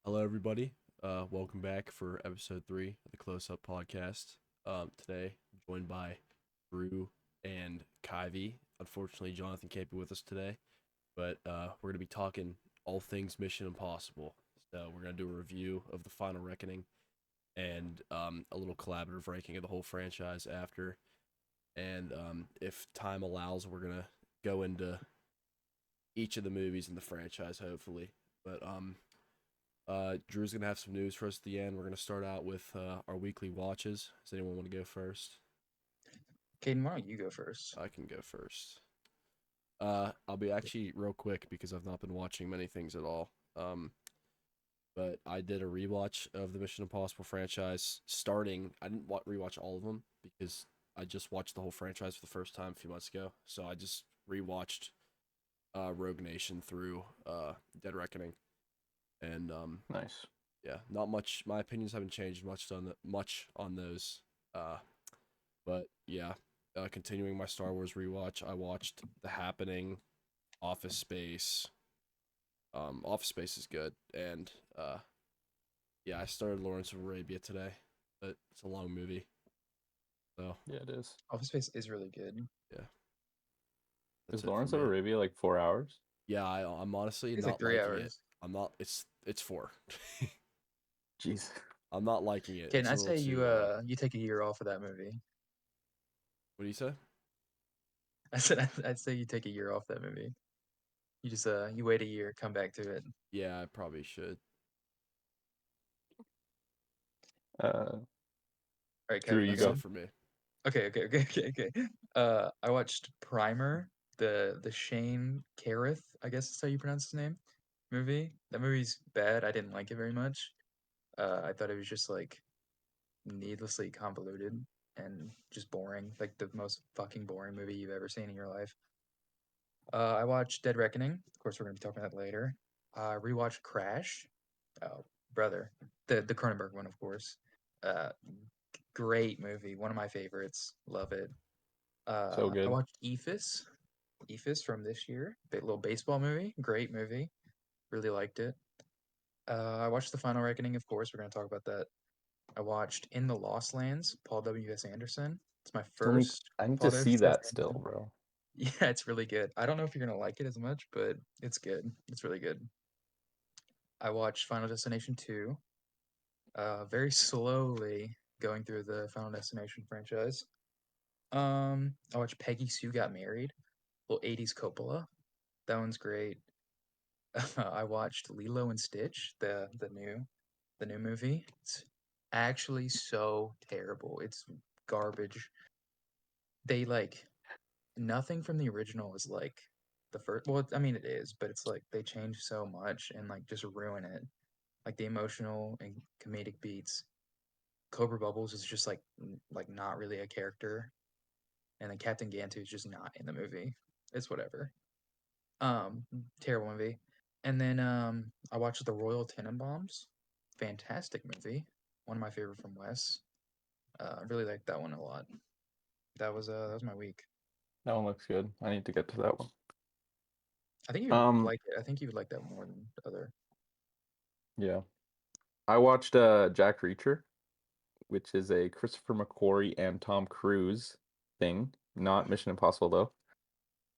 Hello, everybody. Welcome back for episode 3 of the Close Up Podcast. Today, I'm joined by Drew and Kyvie. Unfortunately, Jonathan can't be with us today, but we're going to be talking all things Mission Impossible. So, we're going to do a review of the Final Reckoning and a little collaborative ranking of the whole franchise after. And if time allows, we're going to go into each of the movies in the franchise, hopefully. But Drew's gonna have some news for us at the end. We're gonna start out with our weekly watches. Does anyone want to go first? Caden, why don't you go first? I can go first. I'll be actually real quick because I've not been watching many things at all. But I did a rewatch of the Mission Impossible franchise. Starting, I didn't rewatch all of them because I just watched the whole franchise for the first time a few months ago. So I just rewatched Rogue Nation through Dead Reckoning, and Nice. yeah, not much. My opinions haven't changed much on those. Uh, but yeah, continuing my Star Wars rewatch, I watched The Happening, Office Space. Office Space is good, and yeah, I started Lawrence of Arabia today, but it's a long movie, so Yeah, it is. Office Space is really good. yeah, that's Is it for Lawrence of me. Arabia like 4 hours? Yeah, I'm honestly It's like not three liking it. hours. I'm not. It's four. Jeez. I'm not liking it. Caden, It's a I'd little say too. you take a year off of that movie. What do you say? I said I'd say you take a year off that movie. You just you wait a year, come back to it. Yeah, I probably should. Uh, All right, Drew, Kevin, you you That's go. it going? for me. Okay. I watched Primer, the Shane Carruth, I guess is how you pronounce his name, movie. That movie's bad. I didn't like it very much. I thought it was just like needlessly convoluted and just boring, like the most fucking boring movie you've ever seen in your life. I watched Dead Reckoning. Of course, we're gonna be talking about that later. Rewatched Crash. Oh, brother, the Cronenberg one, of course. Uh, Great movie, one of my favorites. Love it. So I good. watched Ephus from this year. Little baseball movie. Great movie. Really liked it. I watched The Final Reckoning, of course. We're gonna talk about that. I watched In the Lost Lands, Paul W.S. Anderson. It's my Still need first I need Paul to see W.S. that still, Anderson. bro. Yeah, it's really good. I don't know if you're gonna like it as much, but it's good. It's really good. I watched Final Destination 2, very slowly going through the Final Destination franchise. I watched Peggy Sue Got Married, little 80s Coppola. That one's great. I watched Lilo and Stitch, the new movie. It's actually so terrible. It's garbage. They like nothing from the original is like the first. Well, I mean it is, but it's like they change so much and like just ruin it. Like the emotional and comedic beats. Cobra Bubbles is just like not really a character, and then Captain Gantu is just not in the movie. It's whatever. Um, Terrible movie. And then I watched The Royal Tenenbaums. Fantastic movie. One of my favorite from Wes. I really liked that one a lot. That was my week. That one looks good. I need to get to that one. I think you would Um, like it. I think you would like that more than the other. yeah. I watched Jack Reacher, which is a Christopher McQuarrie and Tom Cruise thing. Not Mission Impossible though.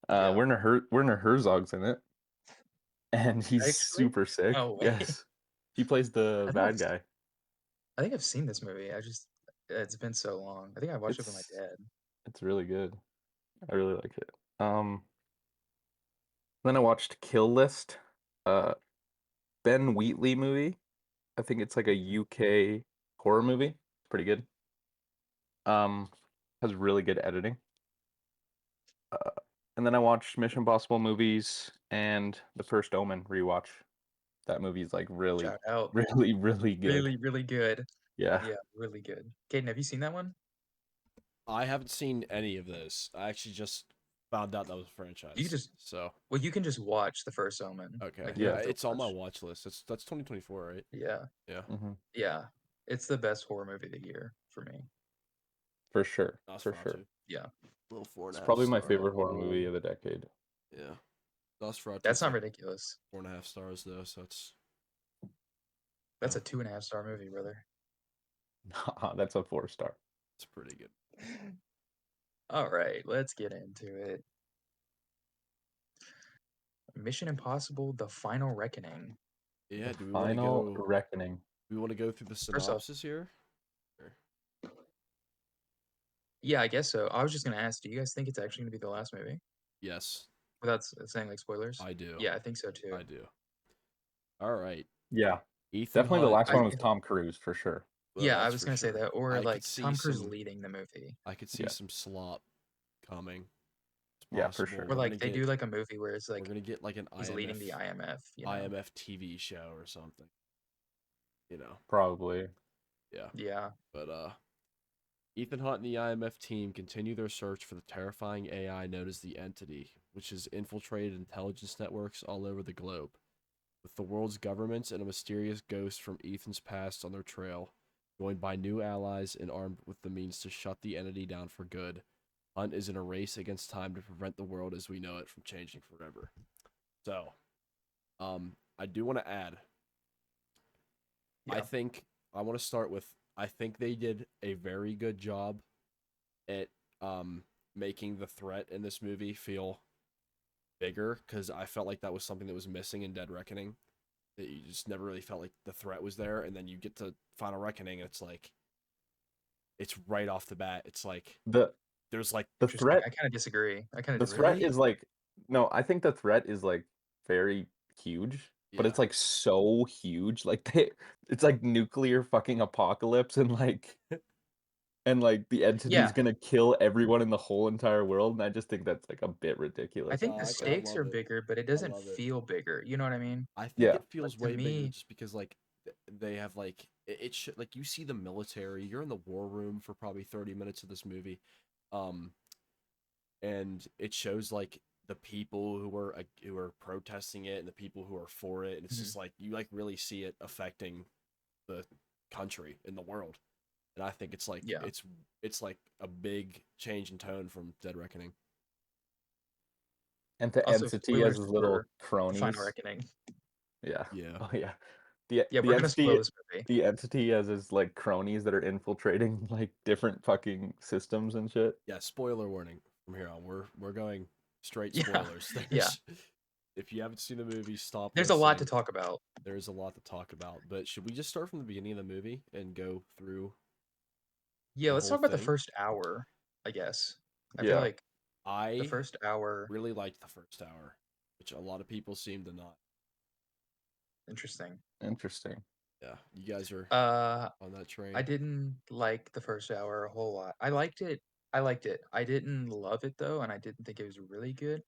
Yeah. Werner Herzog's in it, and he's Actually, super sick. no way. Yes. He plays the I think I've bad guy. I think I've seen this movie. It's been so long. I think I watched it with my It's dad. it's really good. I really like it. Then I watched Kill List, uh, Ben Wheatley movie. I think it's like a UK horror movie. Pretty good. Um, has really good editing. Uh, and then I watched Mission Impossible movies and The First Omen rewatch. That movie is like really, Shout out. really good. Really, really good. Yeah. Yeah, really good. Caden, have you seen that one? I haven't seen any of those. I actually just found out that was a You can franchise. just So well, you can just watch the first Omen. okay, Like you don't Yeah. have to it's on my watch. watch list. That's 2024, right? Yeah, Yeah, hmm yeah. It's the best horror movie of the year for me. For sure. For sure. Nosferatu. Yeah, Little four and It's a half probably my star. favorite horror movie of the decade. Yeah, Nosferatu. that's It's not like ridiculous. 4.5 stars though, so it's That's Yeah. a 2.5-star movie, brother. That's a 4-star. It's pretty good. All right, let's get into it. Mission Impossible: The Final Reckoning. Yeah. The Do we want to Final go? Reckoning. We want to go through the First off, synopsis here. Or- yeah, I guess so. I was just gonna ask, do you guys think it's actually gonna be the last movie? Yes, Without saying like spoilers. I do. Yeah, I think so too. I do. All right. Yeah, Ethan definitely the Hunt. last I one was Tom Cruise for sure. Well, yeah, I that's was for gonna say sure. that, or I like could see Tom Cruise some. leading the movie, I could see Yeah, some slop coming. It's yeah, for possible. sure. or like they do like a movie where it's We're like gonna get like an he's leading the IMF. IMF TV show or something. You know. Probably. Yeah. Yeah, But Ethan Hunt and the IMF team continue their search for the terrifying AI known as the Entity, which has infiltrated intelligence networks all over the globe. With the world's governments and a mysterious ghost from Ethan's past on their trail, joined by new allies and armed with the means to shut the entity down for good, Hunt is in a race against time to prevent the world as we know it from changing forever. So, I do want to add, I yeah. think I want to start with I think they did a very good job at making the threat in this movie feel bigger, because I felt like that was something that was missing in Dead Reckoning. That you just never really felt like the threat was there, and then you get to Final Reckoning, and it's like it's right off the bat. It's like The there's like the Interesting. threat I kind of disagree. I kind the of threat disagree. really is like no, I think the threat is like very huge, but yeah it's like so huge. Like it's like nuclear fucking apocalypse and like the entity's Yeah, gonna kill everyone in the whole entire world, and I just think that's like a bit I ridiculous, think the honestly. I stakes are love it. bigger, but it I doesn't love it. feel bigger. You know what I mean? I think Yeah. it feels Like to way bigger me, just because like they have like it should like you see the military. You're in the war room for probably 30 minutes of this movie, um, and it shows like the people who are protesting it and the people who are for it, and it's mhm, just like you like really see it affecting the country and the world. And I think yeah. it's like a big change in tone from Dead Reckoning. And the Also, entity has spoilers his for little the Final cronies. Reckoning. Yeah. Yeah. Oh yeah. The Yeah, the we're gonna spoil entity this movie. the entity has his like cronies that are infiltrating like different fucking systems and shit. Yeah, spoiler warning from here on. We're going straight Yeah, spoilers. yeah. There's if you haven't seen the movie, stop There's a lot to listening. talk about. There's a lot to talk about. But should we just start from the beginning of the movie and go through Yeah, the let's whole talk about the thing? first hour, I guess. I feel Yeah. like the I first hour, really liked the first hour, which a lot of people seem to not. interesting. Interesting. Yeah, you guys are Uh, on that I train. didn't like the first hour a whole lot. I liked it. I liked it. I didn't love it though, and I didn't think it was really good.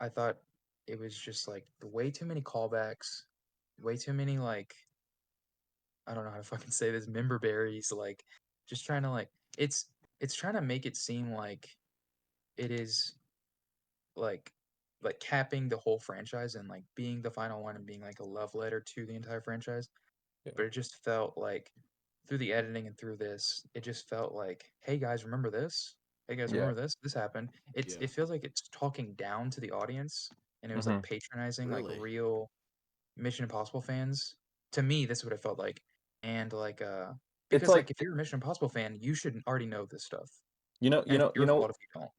I thought it was just like way too many callbacks, way too many like I don't know how to fucking say this member berries, like just trying to like it's it's trying to make it seem like it is like capping the whole franchise and like being the final one and being like a love letter to the entire franchise. Yeah. But it just felt like through the editing and through this, it just felt like, hey guys, remember this? Hey guys, Yeah. remember this? This happened. Yeah. It feels like it's talking down to the audience and it was like Hmm. patronizing like Really? real Mission Impossible fans. To me, this is what it felt like. And like It's because like like if you're a Mission Impossible fan, you should already know this stuff. you know, And you it's know, you your know, fault if you don't.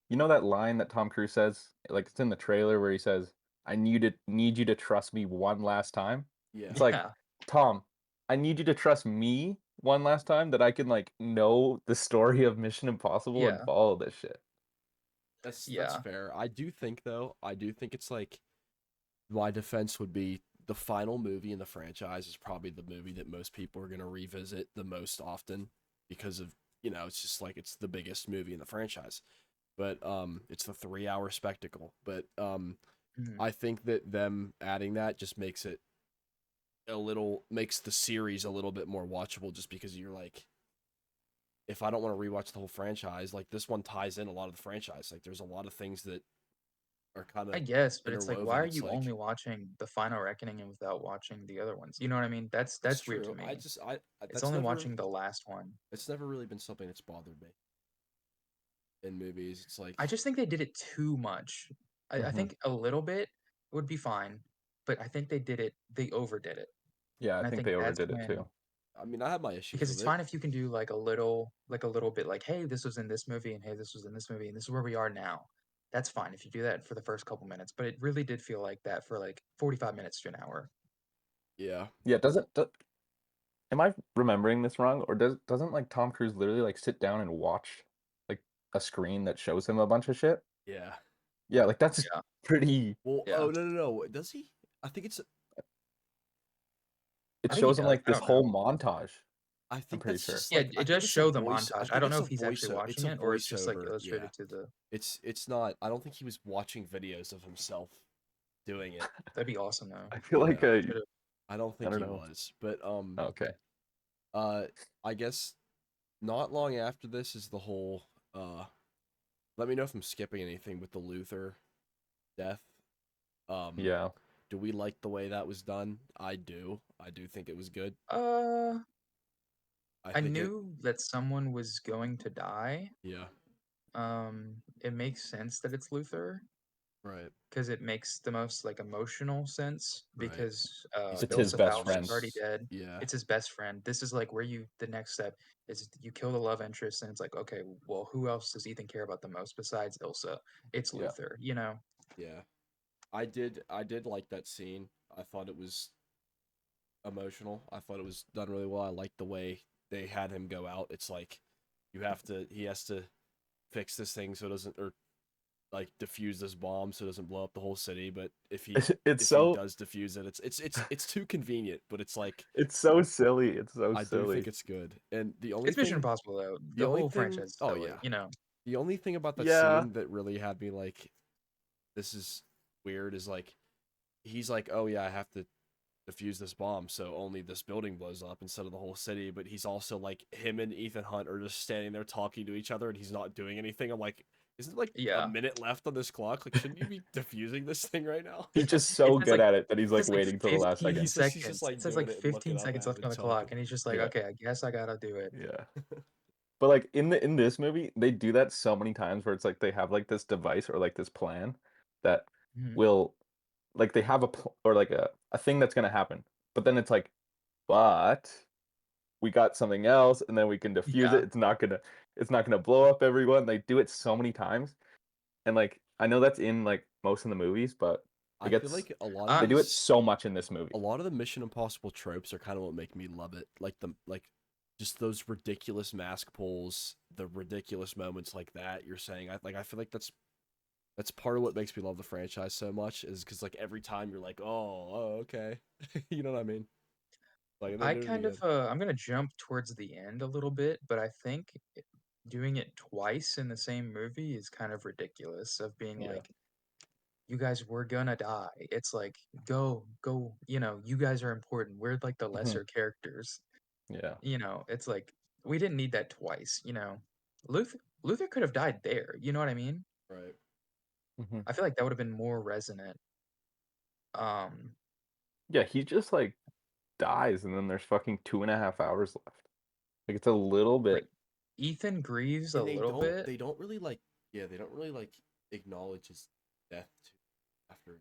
you know that line that Tom Cruise says, like it's in the trailer where he says, "I need you to trust me one last time." Yeah. It's like, Yeah. Tom, I need you to trust me one last time that I can like know the story of Mission Impossible and Yeah. follow this shit. That's Yeah. fair. I do think though, I do think it's like my defense would be the final movie in the franchise is probably the movie that most people are going to revisit the most often because of, it's just like it's the biggest movie in the franchise. But it's the 3-hour spectacle. But Mhm. I think that them adding that just makes the series a little bit more watchable just because you're like if I don't want to rewatch the whole franchise, like this one ties in a lot of the franchise. Like there's a lot of things that are kind I of guess, but it's like, why interwoven. are It's you like only watching the Final Reckoning and without watching the other ones? You know what I mean? it's That's weird to true. me. It's That's only never watching the last one. it's never really been something that's bothered me in movies. It's like I just think they did it too much. I Hmm. think a little bit would be fine, but I think they overdid it. Yeah, And I I think think they that's overdid it when, too. I mean, I have my issues because with it's it. fine if you can do like a little bit like, hey, this was in this movie, and hey, this was in this movie, and this is where we are now. That's fine if you do that for the first couple minutes, but it really did feel like that for like 45 minutes to an hour. Yeah. Yeah, am I remembering this wrong, or doesn't like Tom Cruise literally like sit down and watch like a screen that shows him a bunch of shit? Yeah. Yeah, like that's Yeah. pretty. Well, Yeah. oh no. Does he? I think it's. It I think he shows him does. like I this don't know. whole montage. I I'm think pretty that's sure. just Yeah, like I it think does it's a show the voice. I montage. I think don't it's know a if he's actually voiceover. It's watching a it or it's just like voiceover. Yeah. illustrated to the. It's not. I don't think he was watching videos of himself doing it. That'd be awesome though. I feel like Yeah. Should've- I don't I think don't he know. was. But Okay. I guess not long after this is the whole let me know if I'm skipping anything with the Luther death. Um Yeah. do we like the way that was done? I do. I do think it was good. Uh, I I think it knew that someone was going to die. yeah, It makes sense that it's Luther right. because it makes the most like emotional sense Right. because It's his Ilsa best Faust is friend. already dead. Yeah. It's his best friend. This is like where the next step is you kill the love interest and it's like, okay, well, who else does Ethan care about the most besides Ilsa? It's Yeah. Luther, you know? Yeah. I did like that scene. I thought it was emotional. I thought it was done really well. I liked the way they had him go out. It's like he has to fix this thing so it doesn't or like defuse this bomb so it doesn't blow up the whole city. But It's if he so does defuse it, it's too convenient. But it's like it's so silly. It's so I do silly. think it's good. And the only It's Mission thing, Impossible though. the The only whole thing, franchise is oh silly, yeah, you know? the only thing about that Yeah. scene that really had me like, this is weird is like he's like, oh yeah, I have to defuse this bomb so only this building blows up instead of the whole city. But he's also like him and Ethan Hunt are just standing there talking to each other and he's not doing anything. I'm like, isn't like a Yeah. minute left on this clock? Like, shouldn't you be defusing this thing right now? He's just so says, good like- at it that he's It like says like waiting till the last 15 second. He's seconds. just like It says doing like it and looking 15 up seconds at left it on and the clock, talking. and he's just like, Yeah. okay, I guess I gotta do it. Yeah. But like in this movie, they do that so many times where it's like they have like this device or like this plan that Mhm. will like they have or like a thing that's gonna happen. But then it's like, but we got something else and then we can defuse Yeah. it. It's not gonna blow up everyone. They do it so many times. And like I know that's in like most of the movies, but I it feel gets like a lot Uh, of they do it these, so much in this movie. a lot of the Mission Impossible tropes are kind of what make me love it. Like just those ridiculous mask pulls, the ridiculous moments like that. You're saying I feel like that's part of what makes me love the franchise so much is because like every time you're like, oh okay, you know what I mean? Like and they I do it kind of again. I'm gonna jump towards the end a little bit, but I think doing it twice in the same movie is kind of ridiculous. Of being Yeah. like, you guys were gonna die. It's like, go, you know, you guys are important. We're like the Mhm. lesser characters. Yeah. You know, it's like we didn't need that twice. You know, Luther could have died there. You know what I mean? Right. Hmm. I feel like that would have been more resonant. Um, Yeah, he just like dies and then there's fucking 2.5 hours left. Like it's a little bit. like Ethan grieves a And little bit. they don't really like they don't really like acknowledge his death too after.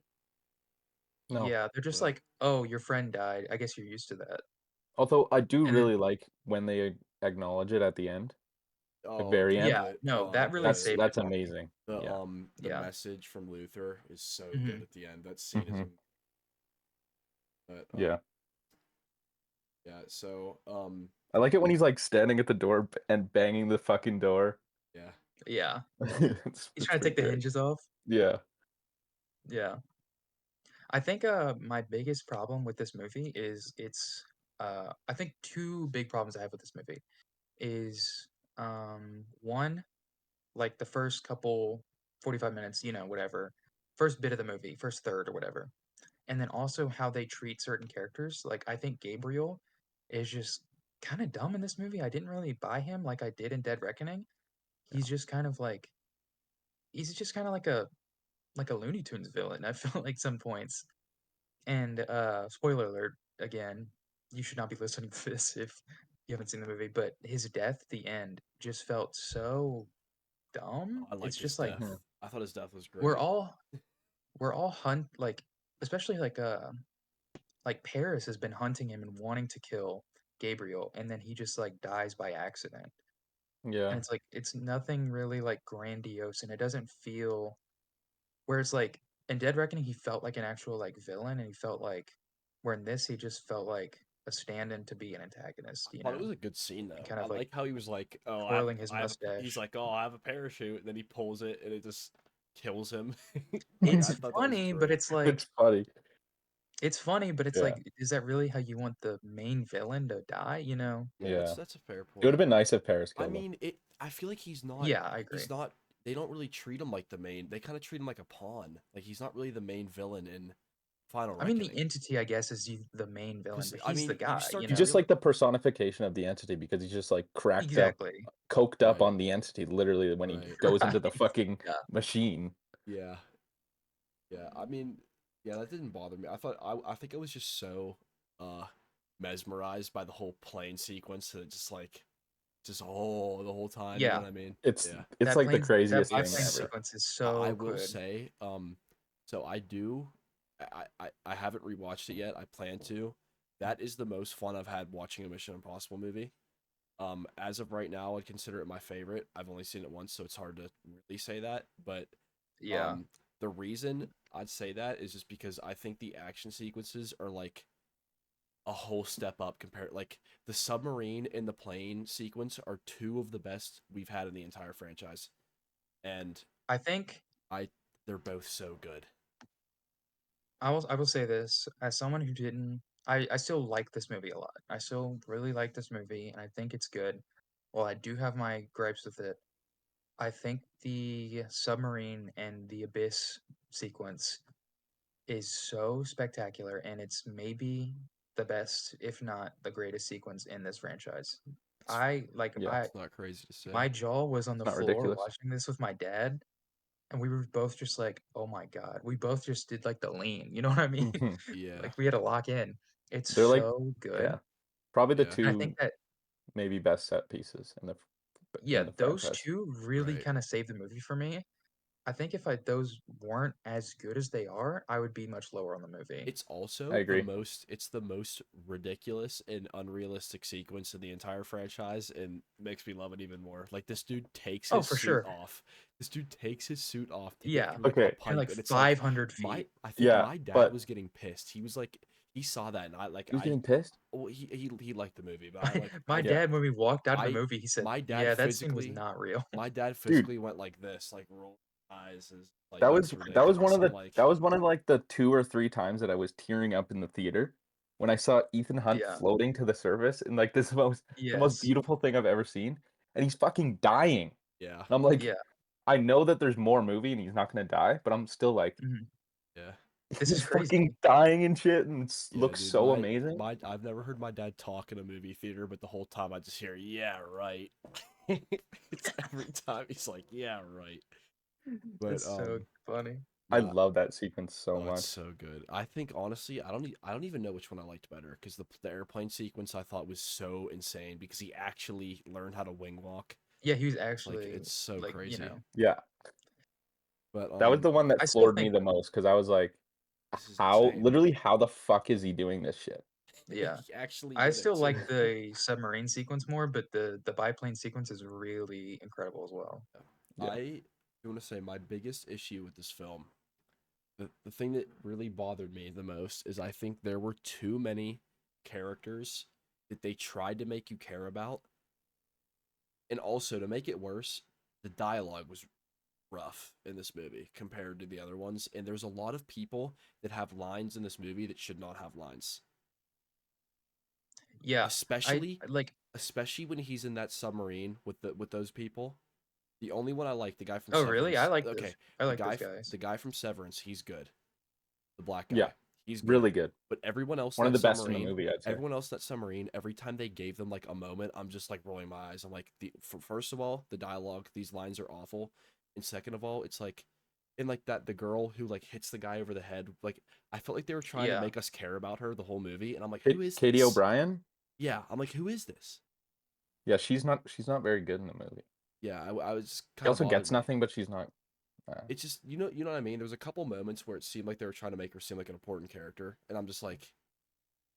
No. Yeah, they're just But like, "Oh, your friend died. I guess you're used to that." Although I do And then really like when they acknowledge it at the end, at oh very end. yeah, no, that really saved it That's for me. amazing. Yeah. the Yeah. message from Luther is so good Mhm. at the end. That scene is Hmm. but Yeah. yeah, so I like it when he's like standing at the door and banging the fucking door. yeah. Yeah. It's He's trying to pretty take the great. hinges off. Yeah. Yeah. I think my biggest problem with this movie is it's I think two big problems I have with this movie is one, like the first couple 45 minutes, you know, whatever. First bit of the movie, first third or whatever. And then also how they treat certain characters. Like I think Gabriel is just kind of dumb in this movie. I didn't really buy him like I did in Dead Reckoning. He's just kind of like he's just kind of like a Looney Tunes villain. I felt like some points. And spoiler alert again, you should not be listening to this if you haven't seen the movie, but his death at the end just felt so dumb. I It's liked his just like death. I thought his death was we're great. all we're all hunt like especially like like Paris has been hunting him and wanting to kill Gabriel, and then he just like dies by accident. Yeah. And it's like it's nothing really like grandiose, and it doesn't feel where it's like in Dead Reckoning he felt like an actual like villain, and he felt like where in this he just felt like a stand-in to be an antagonist, I thought it was a good scene and though. kind I of like like how he was like, "Oh, twirling his he's mustache. like, "Oh, I have a parachute," and then he pulls it and it just kills him. Like, It's I thought that was funny, but great. it's like It's funny. it's funny, but it's Yeah. like, is that really how you want the main villain to die? You know? Yeah, Yeah. that's a fair It would have point. been nice if Paris I killed him. mean, I feel like he's Yeah, I agree. not. They don't really treat him like the main. They kind of treat him like a pawn. Like he's not really the main villain in Final I mean, the Reckoning. entity, I guess, is the main villain, 'Cause, but I he's the mean, you guy, start you to He's know? just like the personification of the entity because he's just like cracked up, Exactly. coked up Right. on the entity literally when he Right. goes into the Right. fucking Yeah. machine. Yeah. Yeah. I mean, yeah, that didn't bother me. I think I was just so mesmerized by the whole plane sequence that it just like just the whole time. You know Yeah. what I mean? It's Yeah. it's like the That craziest thing biplane It's ever. sequence is I so will good. say, so I haven't rewatched it yet. I plan to. That is the most fun I've had watching a Mission Impossible movie. As of right now, I'd consider it my favorite. I've only seen it once, so it's hard to really say that. But Yeah. the reason I'd say that is just because I think the action sequences are like a whole step up compared. Like the submarine and the plane sequence are two of the best we've had in the entire franchise, and I think they're both so good. I will say this as someone who didn't I still like this movie a lot. I still really like this movie and I think it's good. While I do have my gripes with it, I think the submarine and the abyss sequence is so spectacular and it's maybe the best, if not the greatest sequence in this franchise. It's, Yeah. it's not crazy to say. My jaw was on the Not floor ridiculous. watching this with my dad, and we were both just like, "Oh my god." We both just did like the lean, you know what I mean? Mhm. Yeah, Like we had to lock in. It's They're like, so good. yeah, probably the yeah, And I think two that maybe best set pieces yeah, in the those franchise. two really right. kind of saved the movie for me. I think if those weren't as good as they are, I would be much lower on the movie. It's I also agree. it's the most ridiculous and unrealistic sequence in the entire franchise, and makes me love it even more. Like this dude takes Oh, his for suit sure. off. This dude takes his suit off to get Yeah. through like a Okay. And pipe, like and it's like 500 feet. I think Yeah, my dad but was getting pissed. He was like, he saw that, and he was getting pissed. well, he liked the movie, but I like My Yeah, dad, when we walked out of the I movie, he said, my dad "Yeah, that scene was physically not real." my dad dude, physically went like this, like rolled his eyes, is like that it was was ridiculous. I'm that like, was one of like the 2 or 3 times that I was tearing up in the theater when I saw Ethan Hunt Yeah. floating to the surface and like this was the most Yes. beautiful thing I've ever seen, and he's fucking dying. yeah, And I'm like, Yeah. I know that there's more movie and he's not gonna die, but I'm still like, Mhm. yeah. This is he's crazy. fucking dying and shit, and it Yeah, looks dude, so amazing. I've never heard my dad talk in a movie theater, but the whole time I just hear, yeah, right. It's every time he's like, yeah, right. But It's so funny. I nah, love that sequence so oh, it's much. so good. I think honestly, I don't even know which one I liked better because the airplane sequence I thought was so insane because he actually learned how to wing walk. Yeah, he was Like actually it's so like, crazy. Yeah, But that was the one that I still floored me think the most because I was like, this is how insane. literally how the fuck is he doing this shit? yeah. He actually I did it still like too. the submarine sequence more, but the biplane sequence is really incredible as well. Yeah. I want to say my biggest issue with this film, the thing that really bothered me the most is I think there were too many characters that they tried to make you care about. And also, to make it worse, the dialogue was rough in this movie compared to the other ones. And there's a lot of people that have lines in this movie that should not have lines. Yeah. Especially Like especially when he's in that submarine with those people. The only one I like, the guy from oh really? Severance. Okay, I like those guys. the guy from Severance, he's good. The black guy, Yeah, he's good. really good. But everyone else One in of that the best in the submarine, movie, I'd say. everyone else in that submarine, every time they gave them like a moment, I'm just like rolling my eyes. I'm like, first of all, the dialogue, these lines are awful, and second of all, it's like, and like that the girl who like hits the guy over the head, like I felt like they were trying to Yeah. make us care about her the whole movie, and I'm like, who is Katie this? O'Brien? Yeah, I'm like, who is this? Yeah, she's not very good in the movie. Yeah, I was She kind of also bothered gets me. nothing, but she's not. It's just you know what I mean. There was a couple moments where it seemed like they were trying to make her seem like an important character, and I'm just like,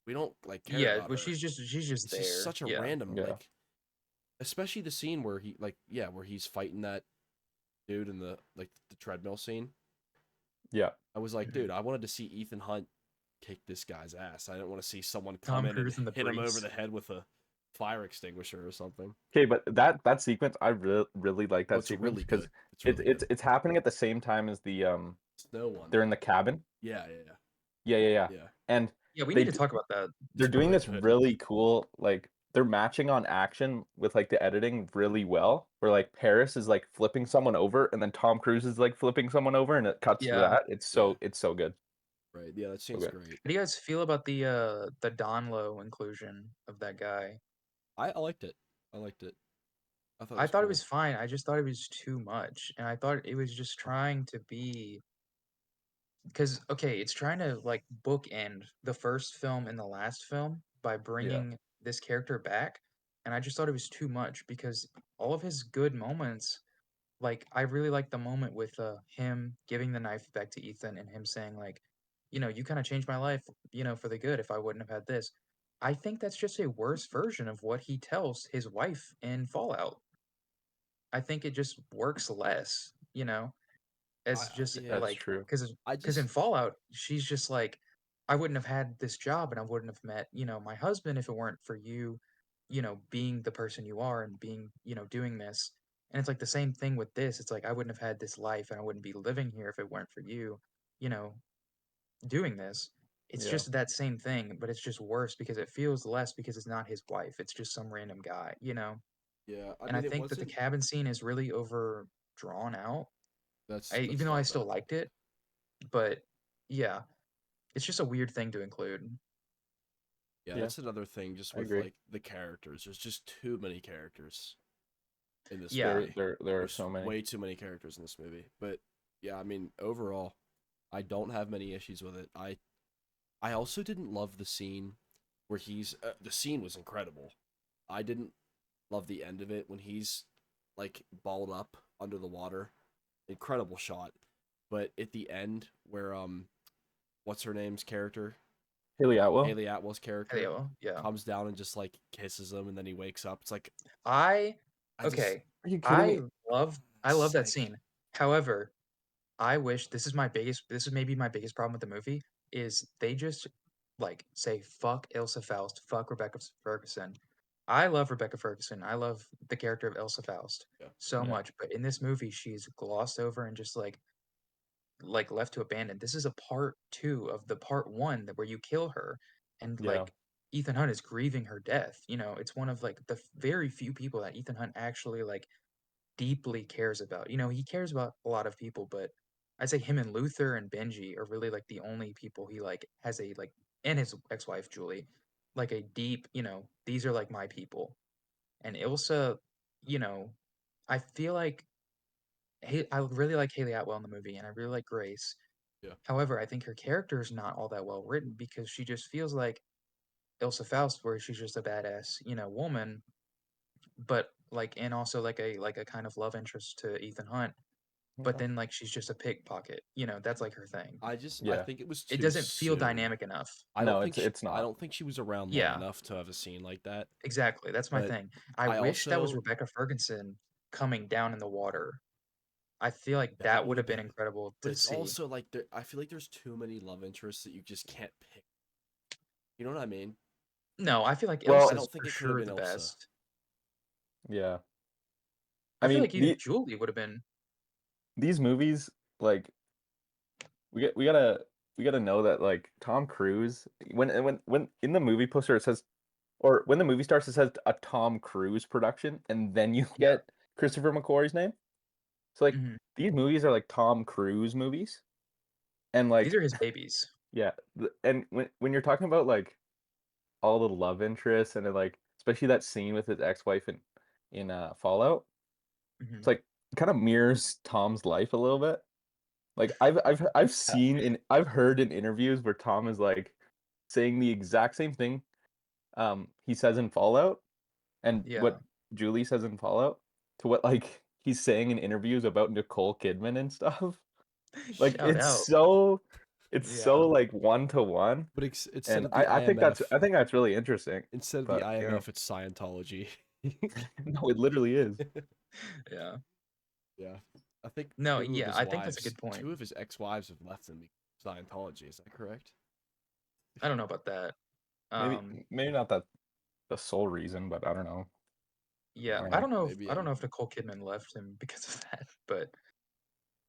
we don't like care Yeah, about but her. she's just It's there. just such a Yeah. random Yeah. like, especially the scene where where he's fighting that dude in the treadmill scene. Yeah. I was like, Mhm. dude, I wanted to see Ethan Hunt kick this guy's ass. I didn't want to see someone Tom come in and Cruise in the hit him over briefs. the head with a fire extinguisher or something. Okay, but that sequence, I really like Oh, that it's sequence really because good. It's really good. it's happening at the same time as the Snow one. they're in the cabin. Yeah. Yeah. And Yeah, we they need to talk about that. they're It's doing really this good. really cool, like they're matching on action with like the editing really well. Where like Paris is like flipping someone over, and then Tom Cruise is like flipping someone over, and it cuts to Yeah. that. It's so good. Right. Yeah, that scene's Okay. great. How do you guys feel about the Don Low inclusion of that guy? I liked it. I liked it. I thought it I was thought it cool. was fine. I just thought it was too much, and I thought it was just trying to be because okay, it's trying to like bookend the first film and the last film by bringing this character back, and I just thought it was too much because all of his good moments, like I really like the moment with him giving the knife back to Ethan and him saying like, you kind of changed my life, for the good if I wouldn't have had this. I think that's just a worse version of what he tells his wife in Fallout. I think it just works less, as just Yeah. That's like true. because in Fallout, she's just like, I wouldn't have had this job and I wouldn't have met, my husband if it weren't for you, being the person you are and being, doing this. And it's like the same thing with this. It's like I wouldn't have had this life and I wouldn't be living here if it weren't for you, you know, doing this. It's Yeah. just that same thing, but it's just worse because it feels less because it's not his wife. It's just some random guy. Yeah. I And I mean, it think that the wasn't. cabin scene is really over drawn out. That's Even though I fair still though. liked it, but yeah, it's just a weird thing to include. Yeah, Yeah. that's another thing. Just I with agree. like the characters, there's just too many characters in this Yeah. movie. There are There's so many. way too many characters in this movie. But yeah, I mean, overall, I don't have many issues with it. I also didn't love the scene where the scene was incredible. I didn't love the end of it when he's like balled up under the water. Incredible shot. But at the end where what's her name's character? Haley Atwell. Haley Atwell's character Yeah. comes down and just like kisses him and then he wakes up. It's like I I just okay. Are you kidding I me? love it's that like scene. However, I wish this is maybe my biggest problem with the movie is they just like say fuck Ilsa Faust, fuck Rebecca Ferguson. I love Rebecca Ferguson. I love the character of Ilsa Faust yeah. so Yeah. much, but in this movie she's glossed over and just like left to abandon. This is a part two of the part one that where you kill her, and Yeah. like Ethan Hunt is grieving her death. It's one of like the very few people that Ethan Hunt actually like deeply cares about. He cares about a lot of people, but I'd say him and Luther and Benji are really like the only people he like has a like and his ex-wife Julie, like a deep, these are like my people. And Ilsa, you know, I feel like I really like Haley Atwell in the movie and I really like Grace. Yeah. However, I think her character is not all that well written because she just feels like Ilsa Faust, where she's just a badass, woman, but like and also like a kind of love interest to Ethan Hunt. But Yeah. then like she's just a pickpocket. That's like her thing. I Yeah. think it was It too doesn't feel soon. dynamic enough. No, it's I not. don't think she was around long Yeah, enough to have a scene like that. exactly. That's my But thing. I I wish that was also Rebecca Ferguson coming down in the water. I feel like that that would would have have been been, incredible but to it's see. also like I feel like there's too many love interests that you just can't pick. You know what I mean? No, I feel like Well, I Ilsa's don't think for it could have sure been the Elsa. best. yeah. I I feel mean, like even Julie would have been. these movies, like we gotta know that like Tom Cruise, when in the movie poster it says, or when the movie starts it says a Tom Cruise production, and then you Yeah. get Christopher McQuarrie's name. So like Mhm. these movies are like Tom Cruise movies, and like These are his babies. yeah, and when you're talking about like all the love interests and then, like especially that scene with his ex-wife in Fallout, it's Mhm. like kind of mirrors Tom's life a little bit. Like I've seen I've heard in interviews where Tom is like saying the exact same thing he says in Fallout and Yeah. what Julie says in Fallout to what like he's saying in interviews about Nicole Kidman and stuff. Like Shout out. It's Yeah. so like 1-to-1, But instead and of the I think IMF, that's really interesting. instead of the But you know, IMF, it's Scientology. no, it literally is. Yeah. Yeah, I think No, yeah, I think that's a good point. two of his ex-wives have left him because of Scientology. Is that correct? I don't know about that. Maybe maybe not that the sole reason, but I don't know. Yeah, I I mean, don't know. Maybe I don't know if Nicole Kidman left him because of that, but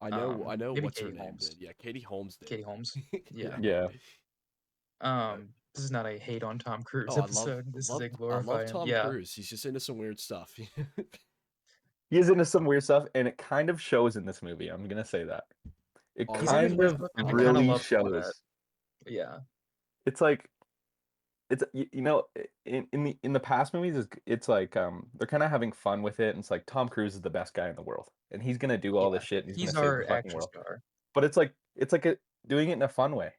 I know maybe what's her Katie name Holmes. did. Yeah, Katie Holmes did. Katie Holmes. Yeah. yeah, This is not a hate on Tom Cruise Oh, episode. This is a I glorify love him. Tom Yeah. Cruise. He's just into some weird stuff. he is into some weird stuff, and it kind of shows in this movie. I'm gonna say that it Oh, He's into kind weird of stuff. I I love kind of really love some of that. shows. Yeah. It's like it's you know in the past movies it's like they're kind of having fun with it, and it's like Tom Cruise is the best guy in the world, and he's gonna do all Yeah. this shit, and he's He's gonna save the our fucking action world. star. But it's like doing it in a fun way.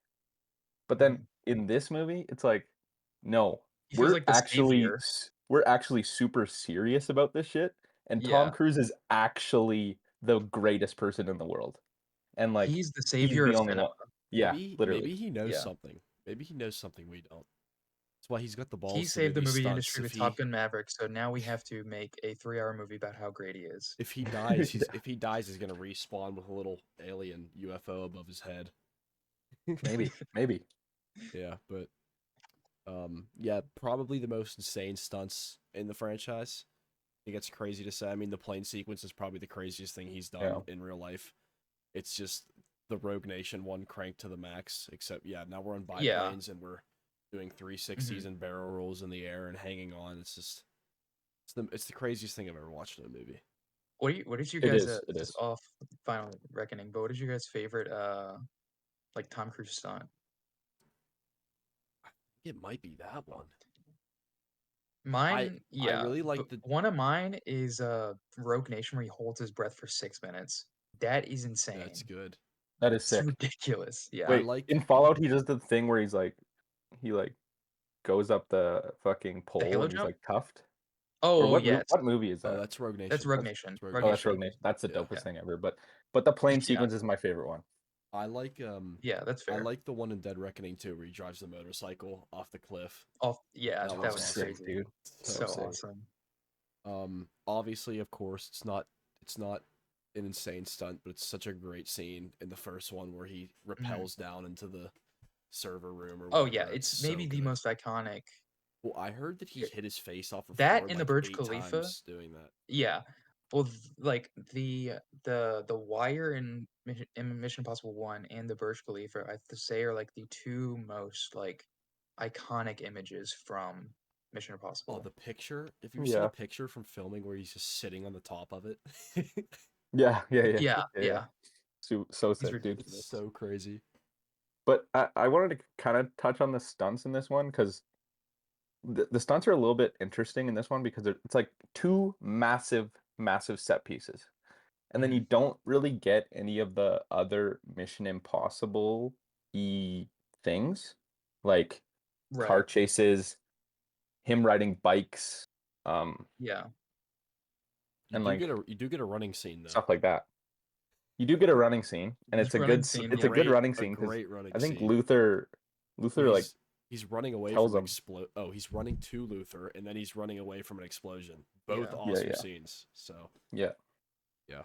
But then Mhm. in this movie, it's like, no, He feels like the savior. we're actually super serious about this shit, and Tom Yeah. Cruise is actually the greatest person in the world, and like He's the he's savior the of only cinema. one. Yeah, literally. maybe he knows Yeah. something. Maybe he knows something we don't. That's why he's got the He balls to do saved the these movie stunts. industry with Top Gun Maverick, so now we have to make a 3-hour movie about how great he is. If he dies, Yeah. if he dies, he's gonna respawn with a little alien UFO above his head. Maybe. Yeah, but yeah, probably the most insane stunts in the franchise. I think it's crazy to say. I mean, the plane sequence is probably the craziest thing he's done Yeah. in real life. It's just the Rogue Nation one cranked to the max. Except, yeah, now we're on Yeah. biplanes and we're doing 360s and barrel rolls in the air and hanging on. It's just it's the craziest thing I've ever watched in a movie. What did you It guys is. It this is is. off Final Reckoning, but what is your guys' favorite like Tom Cruise stunt? It might be that one. Mine, I yeah. really like the one of mine is Rogue Nation where he holds his breath for 6 minutes. That is insane. that's good. That is It's sick. ridiculous. Yeah. I Wait, like in Fallout, he does the thing where he like goes up the fucking pole Halo and he's jump? like cuffed. Oh, Or yeah. what movie is oh, that? that's Rogue Nation. That's Rogue That's- Nation. That's Rogue Rogue Oh, Nation. that's Rogue Nation. Nation. That's the Yeah. dopest thing ever. But the plane Yeah. sequence is my favorite one. I like Yeah, that's I fair. like the one in Dead Reckoning too, where he drives the motorcycle off the cliff. Yeah, That that was was awesome. crazy. dude. So sick. awesome. Obviously, of course, it's not an insane stunt, but it's such a great scene in the first one where he rappels down into the server room or Oh whatever. yeah, it's maybe the good. most iconic. Well, I heard that he hit his face off a That floor in like the Burj 8 Khalifa. times doing that. Yeah. Well, like the wire in Mission Impossible 1 and the Burj Khalifa, I have to say, are like the two most like iconic images from Mission Oh, Impossible. the picture! If you've seen Yeah. a picture from filming where he's just sitting on the top of it, Yeah. Yeah. So He's sick, dude. ridiculous. it's so crazy. But I wanted to kind of touch on the stunts in this one because the stunts are a little bit interesting in this one because it's like two massive set pieces, and then you don't really get any of the other Mission Impossible things like car Right. chases, him riding bikes, Yeah. and like You do get a running scene though. stuff like that. You do get a running scene, and There's it's a running good scene, it's yeah. a good running scene A because great running I think scene. Luther Well, like he's running away tells from him. he's running to Luther and then he's running away from an explosion. Yeah. Both Yeah, awesome yeah. scenes. So Yeah. yeah.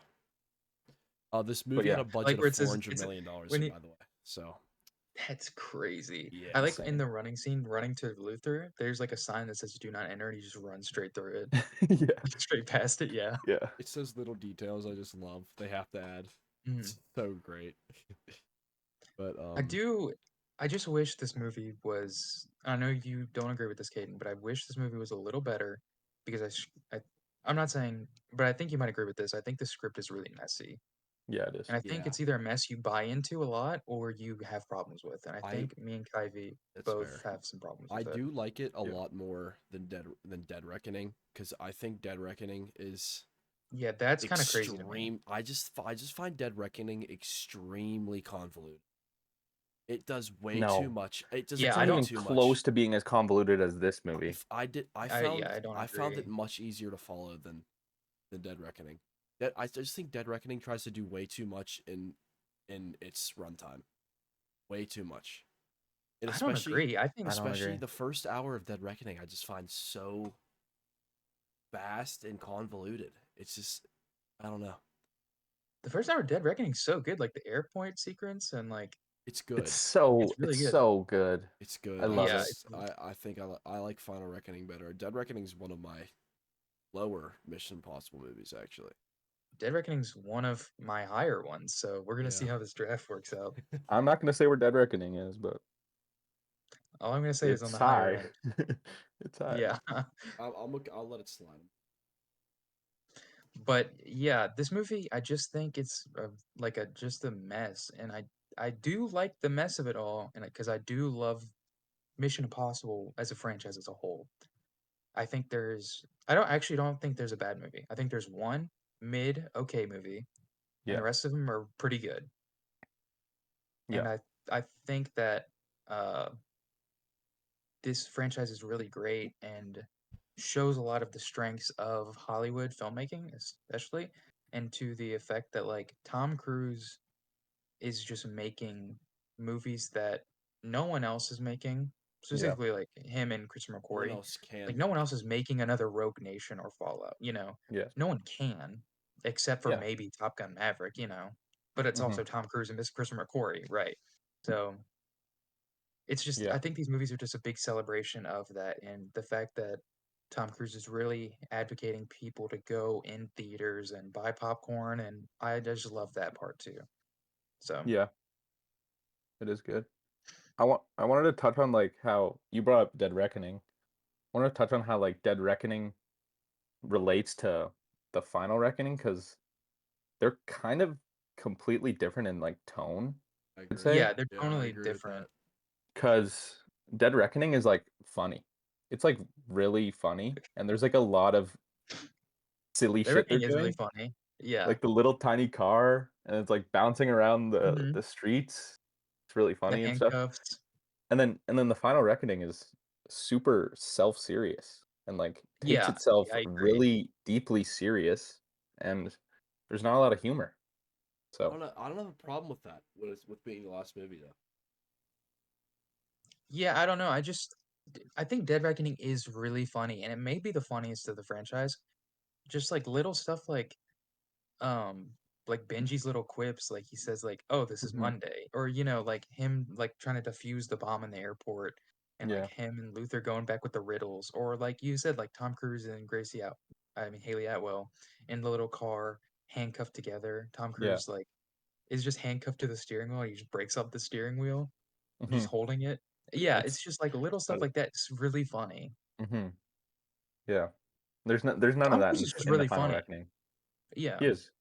This movie yeah. had a budget Like where of it says $400 million, when he, by the way. So that's crazy. yeah, I like in insane. the running scene, running to Luther, there's like a sign that says "Do not enter," and you just run straight through it, Yeah. straight past it. Yeah. Yeah. it's those little details I just love. They have to add. Mhm. It's so great. But I just wish this movie was. I know you don't agree with this, Caden, but I wish this movie was a little better because I'm not saying, but I think you might agree with this. I think the script is really messy, Yeah, it is. and I think Yeah. it's either a mess you buy into a lot or you have problems with. And I I- think me and Kyvie That's both fair. have some problems I with it. do like it a Yeah. lot more than Dead Reckoning because I think Dead Reckoning is Yeah, that's kind of crazy to me. extreme. I just find Dead Reckoning extremely convoluted. It does way No. too much. It does Yeah, It's I not way don't- even too close much. to being as convoluted as this movie. If I did, I don't found it agree. much easier to follow than Dead Reckoning. I just think Dead Reckoning tries to do way too much in its runtime. way too much. And I don't agree. I don't especially agree. the first hour of Dead Reckoning, I just find so fast and convoluted. It's just I don't know. The first hour of Dead Reckoning is so good, like the airport sequence and like It's It's good. so really good. good. It's I good. I love Yeah, it. just I think I like Final Reckoning better. Dead Reckoning is one of my lower Mission Impossible movies actually. Dead Reckoning's one of my higher ones, so we're gonna see Yeah. how this draft works out. I'm not gonna say where Dead Reckoning is, but All I'm gonna say is on it's the higher high. end. It's high. Yeah. I'll let it slide. But yeah, this movie, I just think it's like a just a mess, and I do like the mess of it all, and because I do love Mission Impossible as a franchise as a whole. I think don't think there's a bad movie. I think there's one mid okay movie, and Yeah. the rest of them are pretty good. And Yeah. I think that uh this franchise is really great and shows a lot of the strengths of Hollywood filmmaking, especially, and to the effect that like Tom Cruise is just making movies that no one else is making, Yeah. specifically like him and Christopher No one McQuarrie. else can Like no one make. else is making another Rogue Nation or Fallout, Yeah. No one can, except for Yeah. maybe Top Gun Maverick. But it's Hmm. also Tom Cruise and Miss Christopher McQuarrie, right? So it's just Yeah. I think these movies are just a big celebration of that and the fact that Tom Cruise is really advocating people to go in theaters and buy popcorn, and I just love that part too. So Yeah. It is good. I wanted to touch on like how you brought up Dead Reckoning. I wanted to touch on how like Dead Reckoning relates to the Final Reckoning because they're kind of completely different in like tone, I I'd agree. say. yeah, they're Yeah, I totally agree with different. that. Because Dead Reckoning is like funny. It's like really funny, and there's like a lot of silly Dead shit they're Reckoning is really doing. funny. Yeah. Like the little tiny car, and it's like bouncing around Mhm. the streets. It's really The funny and stuff. handcuffs. And then the Final Reckoning is super self-serious and like takes Yeah, itself yeah, I agree. really deeply serious, and there's not a lot of humor. So I don't have a problem with that. With being the last movie though. Yeah, I don't know. I think Dead Reckoning is really funny, and it may be the funniest of the franchise. Just like little stuff um like Benji's little quips, like he says like, "Oh, this is Mhm. Monday," or like him like trying to defuse the bomb in the airport, and like Yeah. him and Luther going back with the riddles, or like you said, like Tom Cruise and I mean Haley Atwell in the little car handcuffed together. Tom Yeah. Cruise like is just handcuffed to the steering wheel. And he just breaks up the steering wheel, just Hmm. holding it. Yeah, it's It's just like little uh, stuff like that. It's really funny. hmm yeah. There's none of Tom that Cruise is just in the really Final funny. Reckoning. Yeah, He is.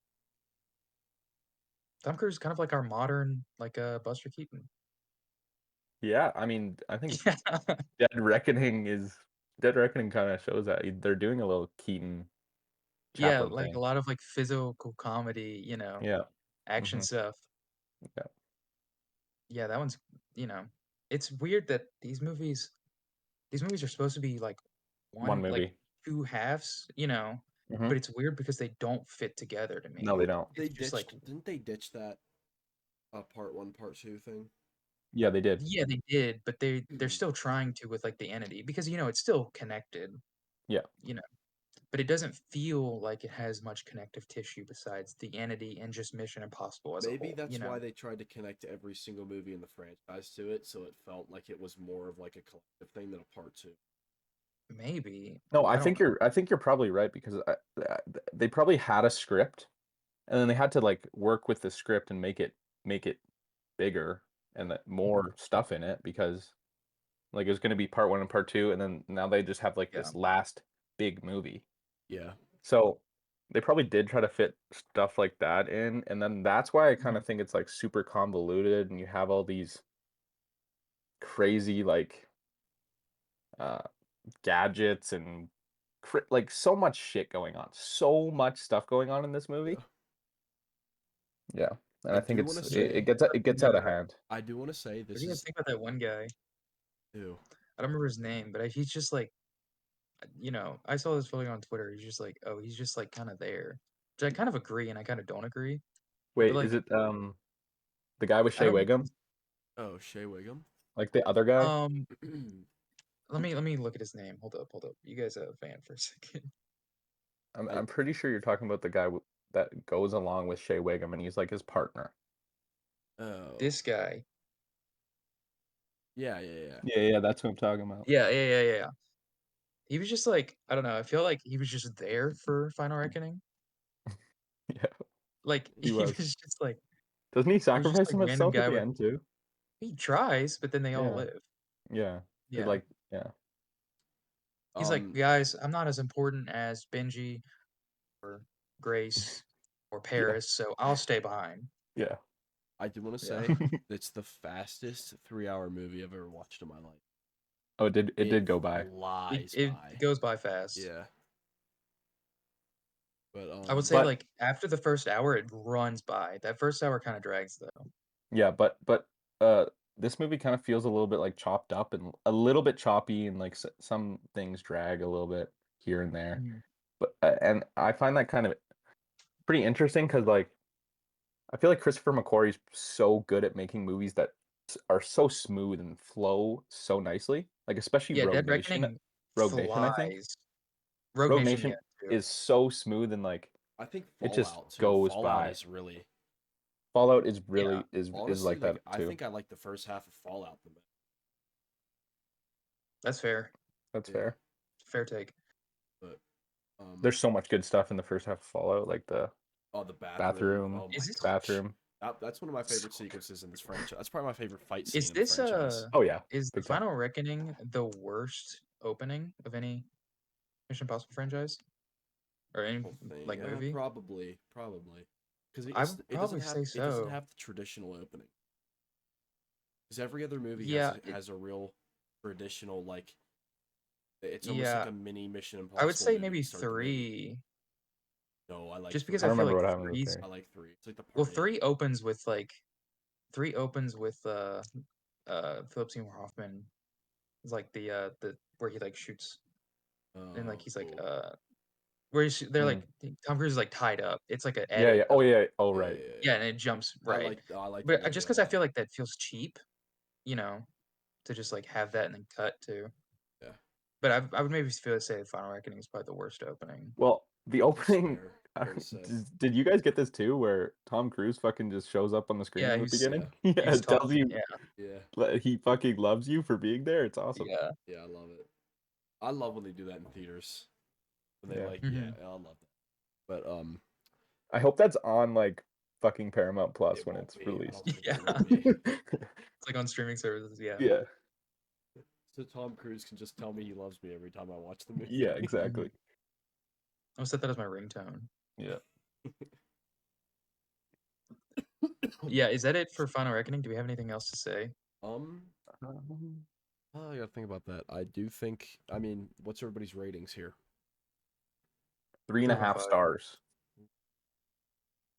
Tom Cruise is kind of like our modern like Buster Keaton. Yeah, I mean, I think Yeah, Dead Reckoning kind of shows that they're doing a little Keaton yeah, Chaplin like a thing. lot of like physical comedy, Yeah. action Hmm. stuff. Yeah. Yeah, that one's you know, it's weird that these movies are supposed to be like One one like movie. two halves, Hmm. but it's weird because they don't fit together to No, me. they don't. It's just like Didn't they ditch that part one, part two thing? Yeah, they did. yeah, they did, but they're still trying to with like the entity because it's still connected, Yeah. you know, but it doesn't feel like it has much connective tissue besides the entity and just Mission Impossible as a Maybe whole. that's why they tried to connect every single movie in the franchise to it, so it felt like it was more of like a collective thing than a part two. Maybe No, I don't know. I think you're probably right because they probably had a script and then they had to like work with the script and make it bigger and Mhm. more stuff in it because like it was going to be part 1 and part 2 and then now they just have like Yeah. this last big movie. Yeah. So they probably did try to fit stuff like that in and then that's why I kind Mhm. of think it's like super convoluted and you have all these crazy like uh gadgets and like so much shit going on. So much stuff going on in this movie. Yeah. Yeah. And I I think do want to Yeah, say, it gets out of hand. I do want to say what this do you guys is think about that one guy? ew. I don't remember his name, but he's just like, I saw this photo on Twitter. He's just like, oh, he's just like kind of there. Which I kind of agree and I kind of don't agree. But Wait, is like, it the guy with I Shea don't know. Wiggum? Oh, Shea Wiggum. Like the other guy. Let me look at his name. Hold up. You guys have a fan for a second. I'm pretty sure you're talking about the guy that goes along with Shea Wiggum, and he's like his partner. Oh. This guy. Yeah. Yeah, that's what I'm talking about. Yeah. He was just like, I don't know. I feel like he was just there for Final Reckoning. Yeah, Like he was. just like Doesn't he he was just sacrifice like random himself at guy the with. end too? He tries, but then they all Yeah. live. Yeah. Yeah. Like, yeah. He's like, guys, I'm not as important as Benji or Grace or Paris, so I'll stay behind. Yeah. I do want to Yeah. say it's the fastest 3-hour movie I've ever watched in my life. Oh, it did go by. Flies It by. goes by fast. Yeah. But I would say But- like after the first hour, it runs by. That first hour kind of drags though. Yeah, but this movie kind of feels a little bit like chopped up and a little bit choppy, and like some things drag a little bit here and there. But and I find that kind of pretty interesting because like I feel like Christopher McQuarrie's so good at making movies that are so smooth and flow so nicely. Like especially Yeah, Rogue Dead Nation. Reckoning Rogue Nation, I think. flies. Rogue Rogue Nation, Nation yeah, too. is so smooth and like I think it just Fallout too. goes Fallout by. is really Fallout is really is honestly like that I too. think I like the first half of Fallout the best. That's fair. That's Yeah. fair. Fair take. But There's so much good stuff in the first half of Fallout, like the the bathroom. bathroom, Oh my Is this- gosh. bathroom. That's one of my favorite sequences in this franchise. That's probably my favorite fight scene Is in the this franchise. Oh yeah, is the big time. Final Reckoning the worst opening of any Mission Impossible franchise? Or any Whole thing. like movie? Probably. Because I would probably say it doesn't so. have the traditional opening. Because every other movie Yeah, has a real traditional like. It's almost Yeah. like a mini Mission Impossible. I would say movie maybe to start the movie. 3. No, I like Just 3. because I I feel remember like what happened with 3's 3. I like 3. It's like the well, party. 3 opens with Philip Seymour Hoffman. It's like the where he like shoots and like he's like where they're like Tom Cruise is like tied up. It's like an Yeah, edit. yeah. Oh of- yeah. Oh right. Yeah, and it jumps right. I like But that just movie a because I lot. feel like that feels cheap, you know, to just like have that and then cut to. Yeah. But I would maybe say Final Reckoning is probably the worst opening. Well, the opening. Fair to say. Did you guys get this too, where Tom Cruise fucking just shows up on the screen Yeah, in the he's beginning? yeah. Yeah, He's it tells talking, you Yeah. he fucking loves you for being there. It's awesome. Yeah. Yeah, I love it. I love when they do that in theaters. When they Yeah. I love that. But I hope that's on like fucking Paramount Plus it when won't it's be. I released. don't think Yeah. it will be. It's like on streaming services. Yeah. Yeah. So Tom Cruise can just tell me he loves me every time I watch the movie. Yeah, exactly. I'll set that as my ringtone. Yeah. Yeah, is that it for Final Reckoning? Do we have anything else to say? I gotta think about that. I do think. I mean, what's everybody's ratings here? 3.5 5. stars.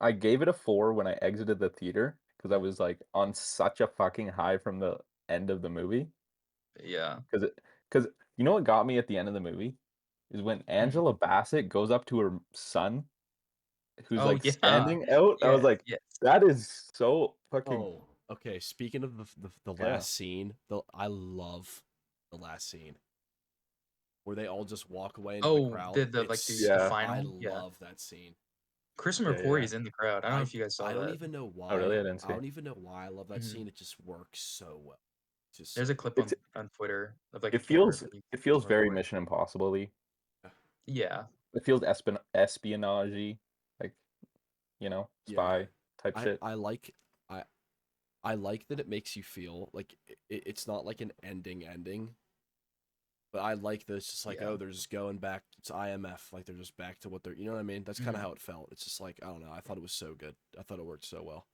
I gave it a 4 when I exited the theater because I was like on such a fucking high from the end of the movie. Yeah. Because you know what got me at the end of the movie is when Angela Bassett goes up to her son, who's Oh, like yeah. standing out. I was Yes, like, yes. that is so fucking. Oh, okay. Speaking of the last scene, I love the last scene where they all just walk away into the crowd. The final. I Yeah. love that scene. Christopher Yeah, McQuarrie's in the crowd. I don't know if you guys saw I that. don't even know why. Oh, really? I didn't see. I don't even know why I love that Mhm. scene. It just works so well. Just There's a clip on Twitter of like It a camera feels that he very recorded. Mission Impossible-y. Yeah. It feels espionage-y, like spy type shit. I like that it makes you feel like it's not like an ending, but I like that it's just like they're just going back. It's IMF, like they're just back to what they're. You know what I mean? That's kind of how it felt. It's just like I don't know. I thought it was so good. I thought it worked so well.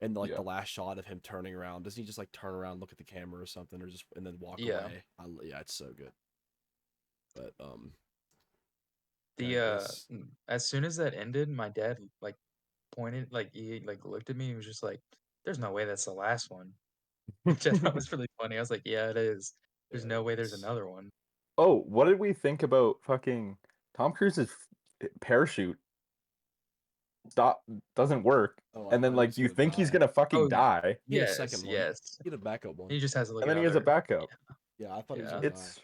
And like the last shot of him turning around, doesn't he just like turn around, look at the camera or something, or just and then walk away? It's so good. But as soon as that ended, my dad like pointed, like he like looked at me and was just like, "There's no way that's the last one," which I thought was really funny. I was like, "Yeah, it is. There's no way there's another one." Oh, what did we think about fucking Tom Cruise's parachute? doesn't work, Oh, and then thought he like was you gonna think he's die. gonna fucking Oh, die, He had a yes, second one. yes. He had a backup one. He just has like and then he has a another. backup. Yeah, I thought he was Yeah. gonna die. It's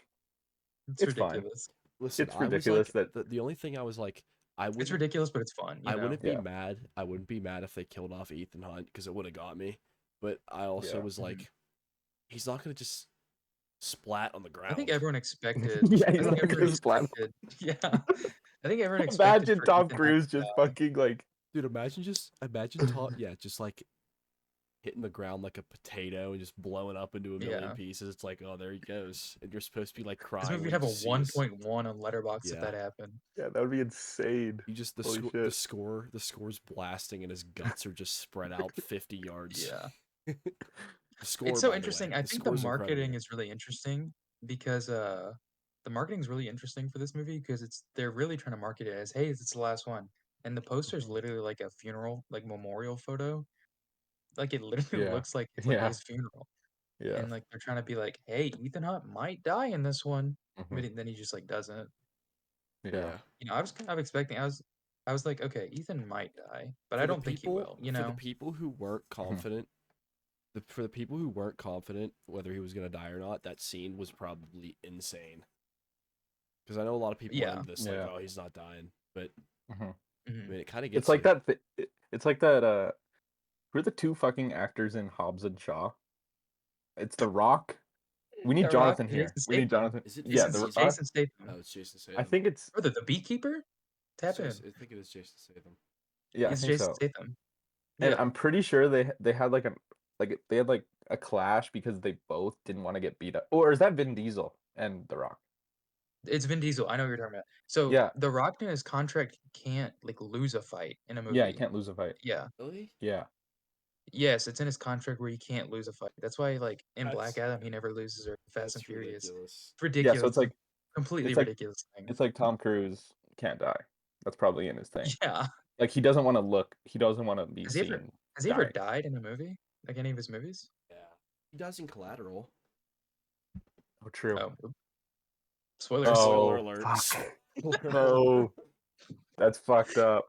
It's fine. ridiculous. Listen, It's I was ridiculous like that the only thing I was like, I It's wouldn't ridiculous, but it's fun. You I know. wouldn't be Yeah. mad. I wouldn't be mad if they killed off Ethan Hunt because it would have got me. But I also Yeah. was Mhm. like, he's not gonna just splat on the ground. I think everyone expected. Yeah, I he's think not everyone gonna splat. expected. Yeah. I think everyone expected Imagine for Tom Ethan Hunt Cruise to just die. fucking like Dude, imagine Todd, yeah, just like hitting the ground like a potato and just blowing up into a million Yeah. pieces. It's like, oh, there he goes, and you're supposed to be like This crying. movie would waiting have a to see his- 1.1 on Letterboxd if Yeah. that happened. yeah, that would be insane. You just the Holy score, shit. the score's blasting, and his guts are just spread out 50 yards. Yeah. The score, It's so by the way, interesting. I the think the score's marketing incredible. is really interesting because the marketing is really interesting for this movie because they're really trying to market it as, hey, it's the last one. And the poster is Mhm. literally like a funeral, like memorial photo. Like it literally Yeah. looks like it's like Yeah. his funeral. Yeah. And like they're trying to be like, hey, Ethan Hunt might die in this one. Mhm. But then he just like doesn't. Yeah. You know, I was kind of expecting I was like, okay, Ethan might die, but I For the don't think he people, will, you for the know? people who weren't confident, for the people who weren't confident whether he was gonna die or not, that scene was probably insane. Because I know a lot of people went Yeah. into this like, Yeah. oh, he's not dying, but Mhm. I Mhm. mean, it kind of gets It's like you. that. It's like that. Who are the two fucking actors in Hobbs and Shaw? It's The Rock. We need The Rock Jonathan and here. Jason We need Statham. Jonathan. Is it Yeah, Vin the Diesel? Jason Statham. No, it's Jason I Statham. think it's Oh, the Beekeeper? Tap in. I think it is Jason Statham. yeah, I It's think Jason so. Statham. And Yeah. I'm pretty sure they had like they had like a clash because they both didn't want to get beat up. Or is that Vin Diesel and The Rock? It's Vin Diesel. I know what you're talking about. So Yeah, The Rock in his contract can't like lose a fight in a yeah, he movie. can't lose a fight. Yeah. Really? Yeah, Yes, it's in his contract where he can't lose a fight. That's why like in Black That's Adam he never loses or Fast and that's Furious. ridiculous. It's yeah. So ridiculous. It's a completely it's like ridiculous thing. it's like Tom Cruise can't die. That's probably in his thing. Yeah. Like he doesn't want to look. He doesn't want to be Has he ever seen has he ever dying. died in a movie? Like any of his movies? Yeah, he does in Collateral. Oh, true. Oh, spoilers. Spoiler Oh, alert. fuck. Spoiler No, that's fucked up.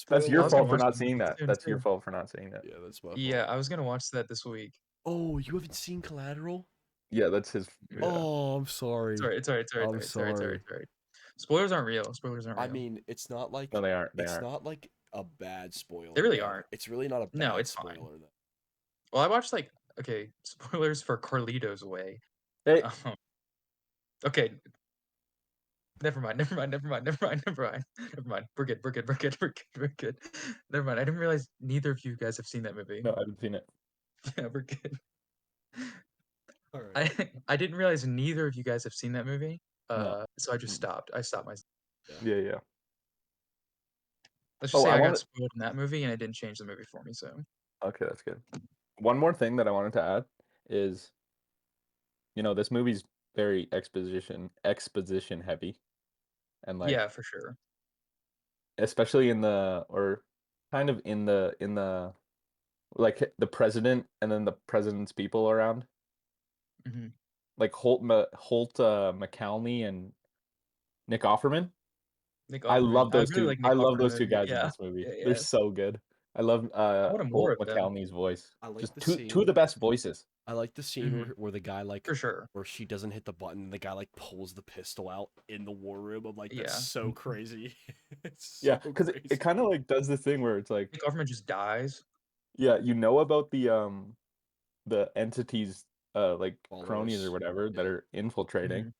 That's Spoiler your I was gonna fault for watch not that seeing movie that. soon That's your too. fault for not seeing that. Yeah, that's my Yeah, fault. I was gonna watch that this week. Oh, you haven't seen Collateral? Yeah, that's his. Yeah. Yeah. Oh, I'm sorry. Sorry, it's alright, I'm sorry. Spoilers aren't real. Spoilers aren't I real. mean, it's not like No, they aren't. They it's aren't. not like a bad spoiler. They really though. aren't. It's really not a No, bad it's fine. spoiler. Though. Well, I watched like okay, spoilers for Carlito's Way. Hey, Okay, never mind. We're good. We're good. Never mind. I didn't realize neither of you guys have seen that movie. no, I haven't seen it. Yeah, we're good. All right. I didn't realize neither of you guys have seen that movie. No. So I just Mm. stopped. I stopped myself. Yeah. Let's just Oh, say I I got want. spoiled in that movie, and it didn't change the movie for me. So Okay, that's good. One more thing that I wanted to add is, this movie's very exposition heavy, and like yeah, for sure. especially kind of in the like the president and then the president's people around, hmm like McCalney and Nick Offerman. Nick I Offerman. love I those really two. like I Nick love Offerman those two movie. guys in Yeah, this movie. yeah, They're yeah. so good. I love I want more Holt of them McCalney's voice. I like Just the two scene. of the best voices. I like the scene Mhm. where the guy like for sure. where she doesn't hit the button, and the guy like pulls the pistol out in the war room. I'm like, that's Yeah. so crazy. It's Yeah, so because crazy. it kind of like does this thing where it's like, Nick Offerman just dies. yeah, about the entities like cronies Followers. or whatever that Yeah. are infiltrating. Mhm.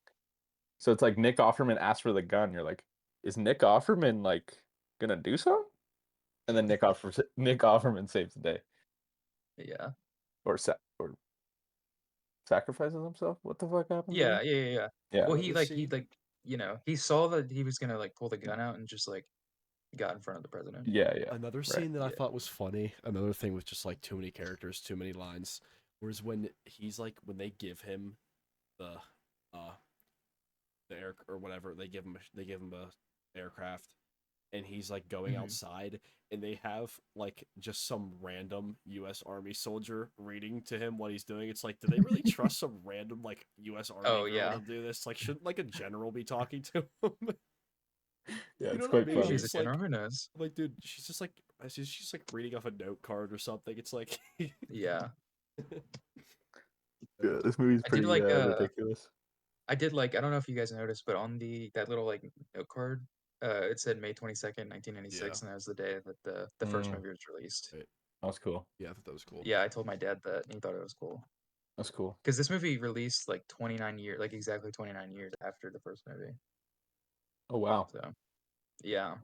So it's like Nick Offerman asks for the gun. You're like, is Nick Offerman like gonna do something? And then Nick Offerman saves the day, Yeah. or sacrifices himself. What the fuck happens? Yeah. again? Yeah. Yeah. Yeah. Yeah. Well, Another he scene. he saw that he was gonna like pull the gun out and just like got in front of the president. Yeah. Another Right. scene that I Yeah. thought was funny. Another thing with just like too many characters, too many lines. Whereas when he's like when they give him the air or whatever they give him a aircraft, and he's like going Mhm. outside, and they have like just some random U.S. Army soldier reading to him what he's doing. It's like, do they really trust some random like U.S. Army Oh, girl yeah. to do this? Like, shouldn't like a general be talking to him? Yeah, You it's know what I quite mean? Maybe funny. she's a It's kid. like, Who knows? like, dude, she's just like reading off a note card or something. It's like, Yeah, Yeah, this movie's I did pretty like ridiculous. I did like I don't know if you guys noticed, but on that little like note card, it said May 22nd, 1996, Yeah. and that was the day that the first Mm, movie was released. Right. that was cool. Yeah, I thought that was cool. Yeah, I told my dad that, and he thought it was cool That's cool. because this movie released like 29 years, like exactly 29 years after the first movie. Oh wow, So, yeah,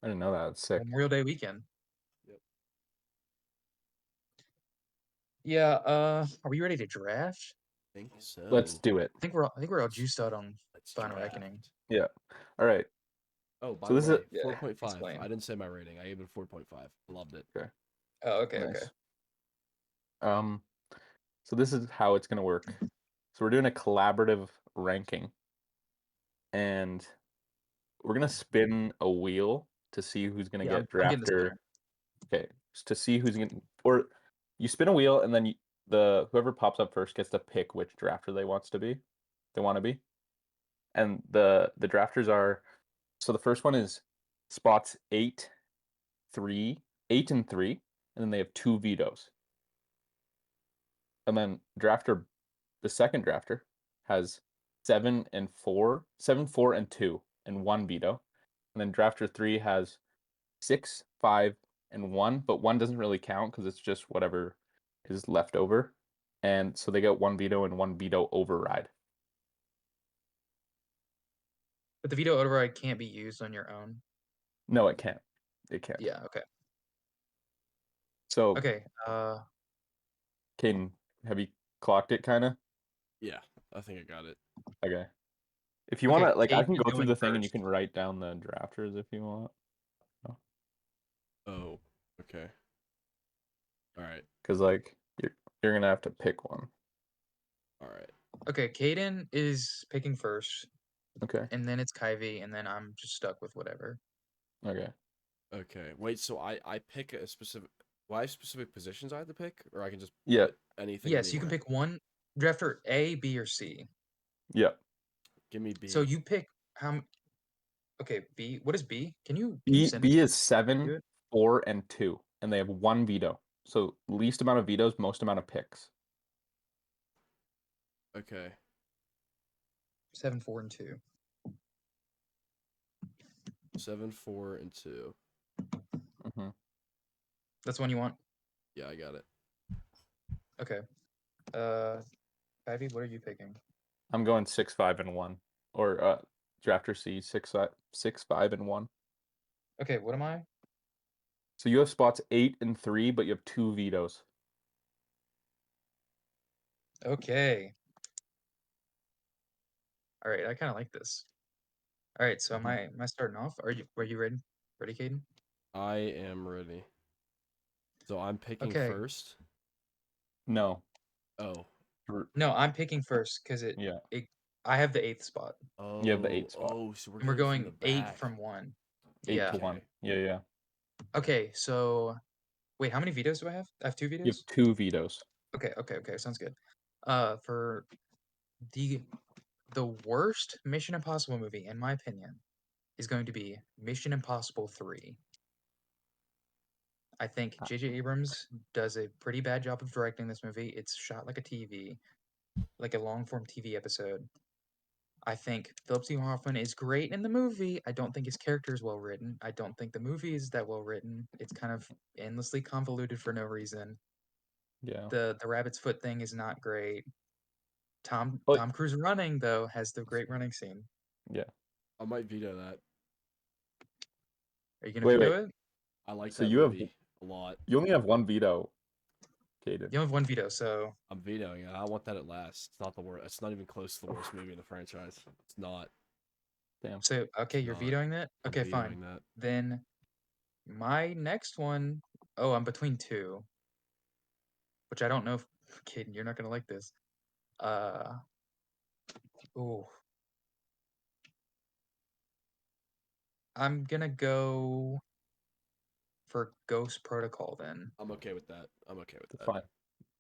I didn't know that. It's sick. Memorial Day weekend. Yep. Yeah. Are we ready to draft? I think so. Let's do it. I think we're all juiced out on Let's Final draft. Reckoning. Yeah. All right. Oh, by So the this is way, Yeah, 4.5. explain. I didn't say my rating. I gave it 4.5. Loved it. Oh, okay, okay. nice. So this is how it's gonna work. So we're doing a collaborative ranking, and we're gonna spin a wheel to see who's gonna Yeah, get I'm getting the drafter. spinner. Okay, to see who's gonna, or you spin a wheel and then the whoever pops up first gets to pick which drafter they want to be, and the drafters are, so the first one is spots 8, 3, 8 and 3, and then they have 2 vetoes, and then the second drafter has 7 and 4, 7, 4 and 2, and 1 veto, and then drafter 3 has 6, 5, and 1, but 1 doesn't really count because it's just whatever is left over. And so they get 1 veto and 1 veto override. But the veto override can't be used on your own. No, it can't. It can't. Yeah. Okay. So, Okay. Caden, have you clocked it kind of? Yeah, I think I got it. Okay. If you Okay, want to, like, I Kate, can you're go through going the thing and you first. can write down the drafters if you want. Oh, okay. All right. Because, like, you're going to have to pick one. All right. Okay, Caden is picking first, Okay. and then it's Kyvie, and then I'm just stuck with whatever. Okay. Okay. Wait, so I pick a specific. Why specific positions I have to pick, or I can just Yeah. put anything. Yes, you can anywhere? pick one drafter A, B, or C. Yeah. Give me B. So you pick Okay, B. What is B? Can you B send it? is Do 7, it? 4, and 2, and they have 1 veto. So least amount of vetoes, most amount of picks. Okay. 7, 4, and 2. 7, 4, and 2. Mm-hmm. That's the one you want. Yeah, I got it. Okay. Kyvie, what are you picking? I'm going 6, 5, and 1, or drafter C 6, 5, and 1. Okay, what am I? So you have spots 8 and 3, but you have 2 vetoes. Okay. All right, I kind of like this. All right, so Mhm. am I starting off? Are you ready? Ready, Caden? I am ready. So I'm picking Okay. first. No. Oh. No, I'm picking first because Yeah. I have the 8th spot, Oh. You have the 8th spot. Oh, so we're and we're going from the going 8 back. from 1. 8 Yeah. to 1. Okay. Yeah. Okay, so wait, how many vetoes do I have? I have 2 You vetoes? have 2 vetoes. Okay, sounds good. For the worst Mission Impossible movie, in my opinion, is going to be Mission Impossible 3. I think J.J. Abrams does a pretty bad job of directing this movie. It's shot like a TV, like a long form TV episode. I think Philip Seymour Hoffman is great in the movie. I don't think his character is well written. I don't think the movie is that well written. It's kind of endlessly convoluted for no reason. Yeah. The rabbit's foot thing is not great. Tom Oh, Cruise running though has the great running scene. yeah. I might veto that. Are you gonna Wait. veto it? I like So that you have movie a lot. you only have 1 veto, Caden. You only have 1 veto, so I'm vetoing it. I want that at last. It's not the worst. It's not even close to the worst movie in the franchise. It's not. Damn. okay, you're not. vetoing that? I'm Okay, vetoing fine. that. Then my next one, oh, I'm between 2, which I don't know if Caden, you're not gonna like this. Oh, I'm gonna go for Ghost Protocol then. I'm okay with that. I'm okay with that. Fine.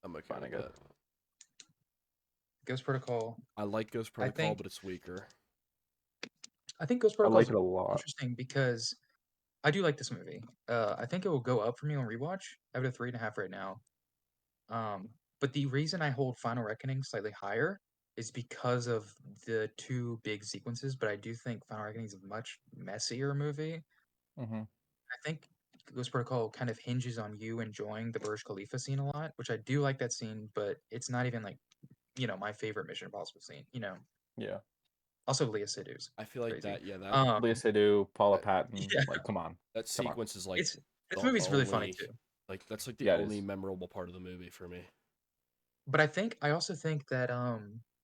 I'm okay Fine, I with guess. that. Ghost Protocol. I like Ghost Protocol, think- but it's weaker. I think Ghost I Protocol is like it a lot. interesting because I do like this movie. I think it will go up for me on rewatch. I have it a 3.5 right now. But the reason I hold Final Reckoning slightly higher is because of the two big sequences. But I do think Final Reckoning is a much messier movie. Mm-hmm. I think Ghost Protocol kind of hinges on you enjoying the Burj Khalifa scene a lot, which I do like that scene, but it's not even like, my favorite Mission Impossible scene. Yeah. Also Leia Seydoux. I feel like Crazy. that. Yeah, that Lea Seydoux, Paula that, Patton. Yeah, Like, come on. that Come on. sequence is like it's this the movie's really funny only, too. like that's like the Yeah, it only is. memorable part of the movie for me. But I also think that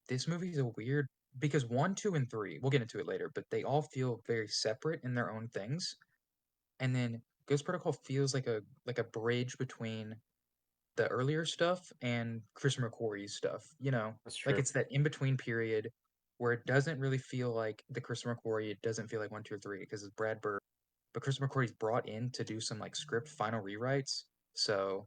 this movie is a weird because 1, 2, and 3, we'll get into it later, but they all feel very separate in their own things. And then Ghost Protocol feels like a bridge between the earlier stuff and Christopher McQuarrie's stuff. That's Like true. it's that in between period where it doesn't really feel like the Christopher McQuarrie, it doesn't feel like 1, 2, or 3 because it's Brad Bird, but Christopher McQuarrie's brought in to do some like script final rewrites. So,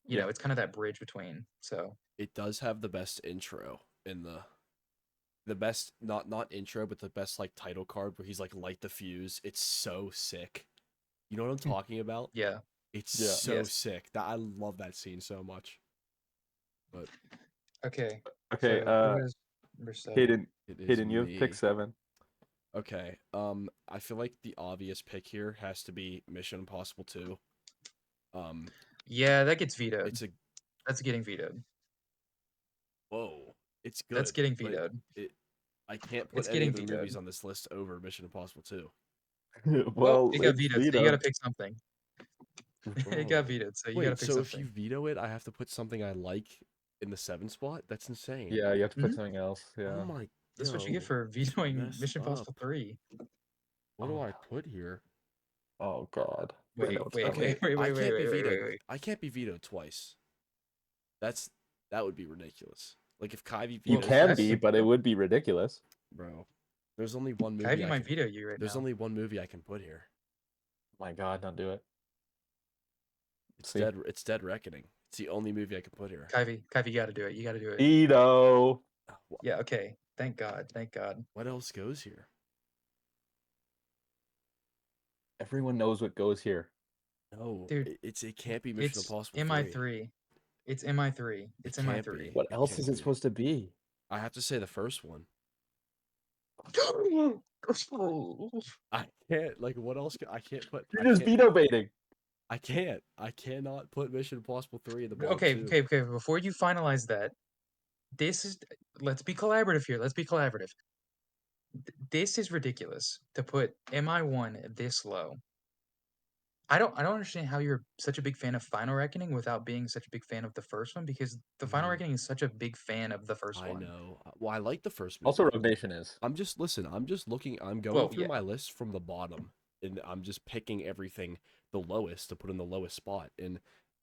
Yeah. it's kind of that bridge between. So, It does have the best intro in the best not intro, but the best like title card where he's like light the fuse. It's so sick. You know what I'm talking about? yeah. It's Yeah. so Yes. sick. That I love that scene so much. But Okay. Okay. So who is number 7? Hayden. it is Hayden, you have pick me. 7. Okay. I feel like the obvious pick here has to be Mission Impossible 2. Yeah, that gets vetoed. It's a That's getting vetoed. whoa. It's That's good, getting but vetoed. I can't put It's any getting other movies vetoed. on this list over Mission Impossible 2. Well, Well, it got it's vetoed, so you got to vetoed. pick something. It got Bro. vetoed, so you got to Wait, pick so if something. you veto it, I have to put something I like in the 7 spot? That's insane. Yeah, you have to put Mhm. something else. Oh Yeah. my, That's what you get yo, for it's vetoing messed Mission up. Impossible 3. What do Oh, I put here? oh God. I Wait, know what's wait, coming. wait, Okay, wait, I wait, wait, can't be wait, wait, vetoed. wait, wait. I can't be vetoed twice. That would be ridiculous. Like if Kyvie You Well, vetoes can I this, be, think but it so. would be ridiculous. bro. There's only one movie Kyvie I might can. veto you right There's now. only one movie I can put here. My God, don't do it. It's See? dead. It's Dead Reckoning. It's the only movie I can put here. Kyvie, you got to do it. You got to do it. Veto. Yeah, okay. Thank God. Thank God. What else goes here? Everyone knows what goes here. No, Dude, it can't be Mission it's Impossible 3. MI3. It's MI3. It It's can't MI3. be. What It else is can't it be. supposed to be? I have to say the first one. I can't. Like, what else? I can't put. You're just veto baiting. I can't. I cannot put Mission Impossible 3 in the bottom Okay, two. okay. Before you finalize that, this is let's be collaborative here. Let's be collaborative. This is ridiculous to put MI1 this low. I don't understand how you're such a big fan of Final Reckoning without being such a big fan of the first one because the Final Mhm. Reckoning is such a big fan of the first I one. know. Well, I like the first movie. Also, Rogue Nation is. I'm just listen. I'm just looking. I'm going Well, through yeah. my list from the bottom, and I'm just picking everything the lowest to put in the lowest spot. And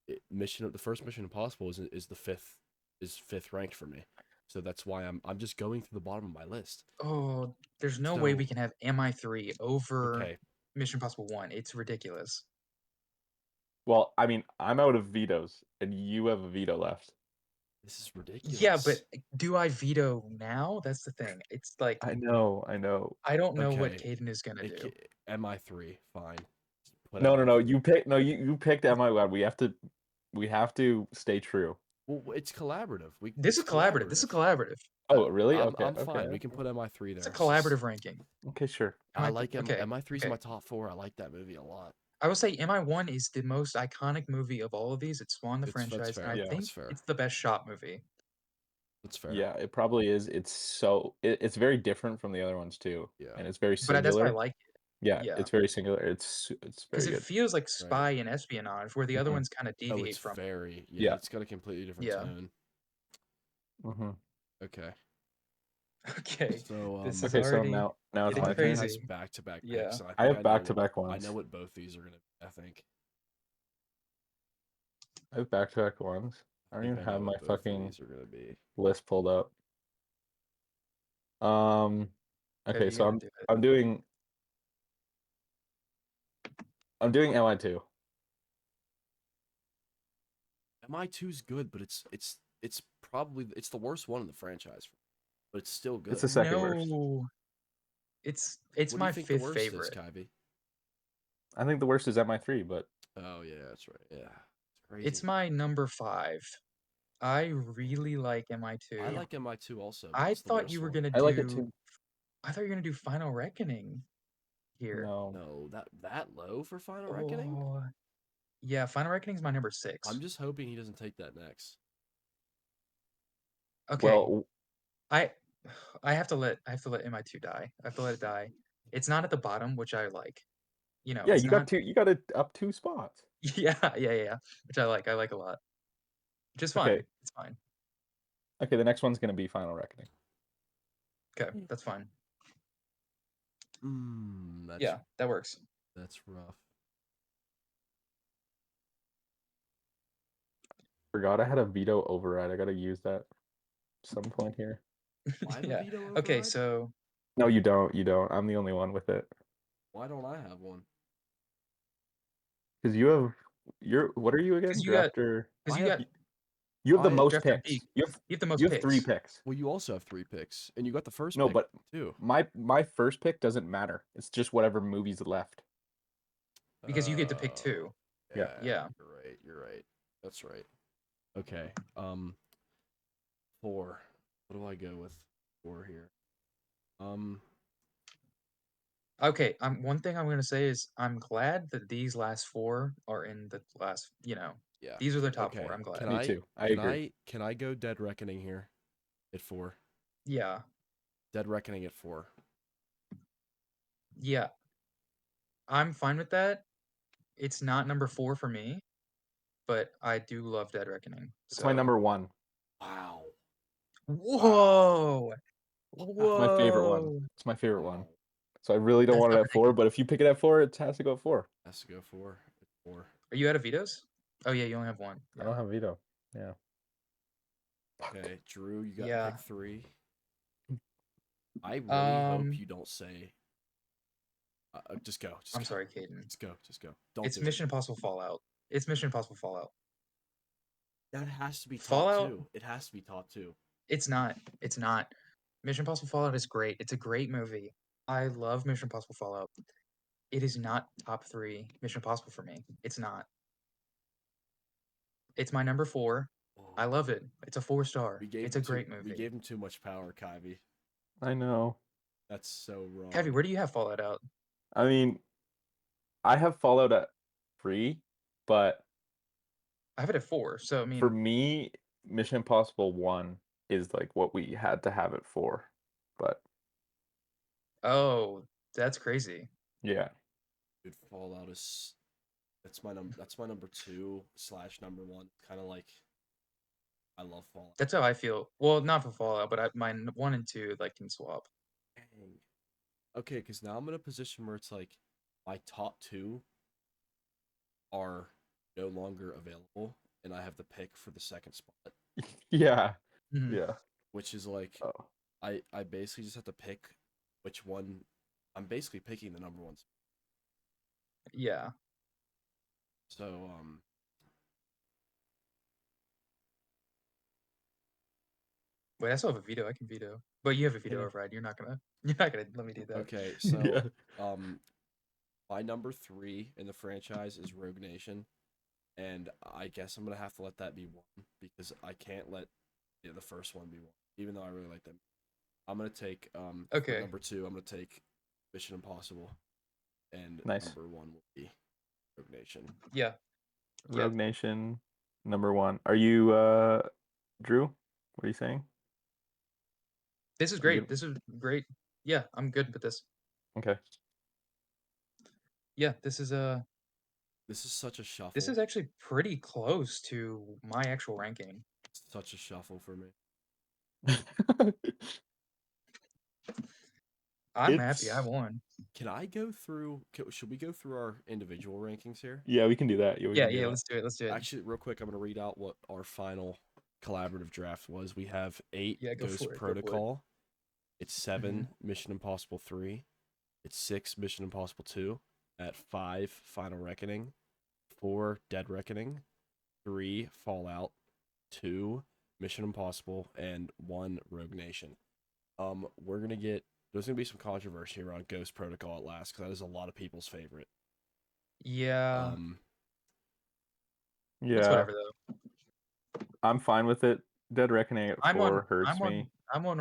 the first Mission Impossible is the fifth ranked for me. So that's why I'm just going through the bottom of my list. Oh, there's no way So we can have MI3 over okay, Mission Impossible 1. It's ridiculous. Well, I mean, I'm out of vetoes, and you have a veto left. this is ridiculous. Yeah, but do I veto now? That's the thing. It's like I know. I don't know what okay, Caden is gonna do. MI3, fine. Put No. MI3. You pick. No, you picked MI1. We have to stay true. Well, it's collaborative. This It's is collaborative. This is collaborative. Oh, really? Okay. I'm fine. Okay. We can put MI3 there. It's a It's just- collaborative ranking. Okay. Sure. I like Okay. MI3's Okay. my top 4. I like that movie a lot. I will say MI1 is the most iconic movie of all of these. It spawned the That's franchise, fair. and I Yeah. think That's fair. it's the best shot movie. That's fair. Yeah, it probably is. It's very different from the other ones too. Yeah. And it's very But that's why I singular. like it. Yeah, Yeah. it's very singular. It's Because very it good. feels like spy and espionage, where the other Mhm. ones kind of Oh, deviate it's from. very Yeah. It's got a completely different Yeah. tone. Mm-hmm. Okay. Okay. So This is Okay, so already now it's getting my Kyvie turn. has crazy. back-to-back Yeah. picks, and I have back-to-back I ones. know what both these are gonna be. I think. I have back-to-back ones. I don't think even I have know my what both of fucking these are gonna be. list pulled up. Okay, You so gotta do it. I'm doing MI2. MI2's good, but it's probably the worst one in the franchise, but it's still good. It's the second worst. No. It's What do you my think the fifth worst is, favorite. Kyvie? I think the worst is MI3, but Oh yeah, that's right. Yeah, it's crazy. It's my number 5. I really like I MI2. like MI2 also, but I it's the thought worst you were one. gonna I like it do. too. I thought you were gonna do Final Reckoning here. No. No, that low for Final Reckoning? Oh, yeah. Final Reckoning's my number 6. I'm just hoping he doesn't take that next. Okay, Well, I I have to let MI2 die. I have to let it die. It's not at the bottom, which I like. yeah, It's you got not. two. You got it up 2 spots. Yeah, which I like. I like a lot. Which is Okay. fine. It's fine. Okay, the next one's gonna be Final Reckoning. Okay, that's fine. That's Yeah, that works. that's rough. Forgot I had a veto override. I gotta use that at some point here. I have a Yeah. veto Okay, override? so No, you don't. You don't. I'm the only one with it. Why don't I have one? Because you have. You're. What are you again? because you got Drafter. because I you have got You have the I most drafted B. picks. You You have the most have 3 picks picks. well, you also have 3 picks, and you got the first No, pick but too. my first pick doesn't matter. It's just whatever movie's left. because you get to pick 2. Yeah. Yeah. You're right. You're right. That's right. Okay. 4. What do I go with 4 here? Okay, one thing I'm gonna say is I'm glad that these last 4 are in the last. Yeah. These are the top Okay. 4. I'm glad. Can Me I too. I can agree. can I go Dead Reckoning here at 4? Yeah, Dead Reckoning at 4. yeah, I'm fine with that. It's not number 4 for me, but I do love Dead Reckoning. It's my So number 1. Wow. whoa, It's my favorite one. whoa, It's my favorite one. Wow. So I really don't that's want it not at 4, ridiculous. but if you pick it at 4, it has to go at 4. Has to go 4 at 4. Are you out of vetoes? Oh yeah, you only have 1. I Yeah, don't have veto. Yeah. Fuck. Okay, Drew, you got yeah. pick 3. I really hope Um, you don't say. Just go. Just I'm go. sorry, Caden. Just go. Just go. Don't It's do it. Mission Impossible Fallout. It's Mission Impossible Fallout. That has to be top Fallout. 2. It has to be top 2. It's not. It's not. Mission Impossible Fallout is great. It's a great movie. I love Mission Impossible Fallout. It is not top 3 Mission Impossible for me. It's not. It's my number 4. I Oh, love it. It's a 4-star. we gave It's him a too. great We movie. gave him too much power, Kyvie. I know. That's so Kevy, wrong. where do you have Fallout out? I mean, I have Fallout at 3, but I have it at 4. So I for mean, me, Mission Impossible 1 is like what we had to have it for. But oh, that's crazy. yeah. Dude, Fallout is. That's my number. That's my number 2 / number 1. Kind of like. I love Fallout. That's how I feel. Well, not for Fallout, but my 1 and 2 like can swap. Dang. Okay, because now I'm in a position where it's like my top 2 are no longer available, and I have the pick for the second spot, Yeah. Mhm. Yeah. which is like Oh. I basically just have to pick which one. I'm basically picking the number 1. Yeah. So Wait, I still have a veto. I can veto. But you have a veto Yeah. override. You're not gonna. You're not gonna let me do that. okay, so Yeah. my number 3 in the franchise is Rogue Nation, and I guess I'm gonna have to let that be 1 because I can't let the first one be 1, even though I really like them. I'm gonna take for Okay. number 2. I'm gonna take Mission Impossible, and Nice. number 1 will be Rogue Nation. Yeah. Yeah. Rogue Nation, number 1. Are you Drew? What are you saying? This is Are you great. This is great. Yeah, I'm good with this. Okay. Yeah, this is This is such a shuffle. this is actually pretty close to my actual ranking. Such a shuffle for me. I'm happy I It's won. Can I go through? Should we go through our individual rankings here? Yeah, we can do that. Yeah, we Yeah, can do yeah, that. let's do it. Let's do it. Actually, real quick, I'm gonna read out what our final collaborative draft was. We have 8 Yeah, go Ghost for it, go for it. Protocol. It's 7 Mission Impossible 3. It's 6 Mission Impossible 2. At 5 Final Reckoning. 4 Dead Reckoning. 3 Fallout. 2 Mission Impossible, and 1 Rogue Nation. We're gonna get there's gonna be some controversy around Ghost Protocol at last because that is a lot of people's favorite. Yeah, it's Yeah, whatever though. I'm fine with it. Dead Reckoning at I'm on 4 hurts I'm me. I'm on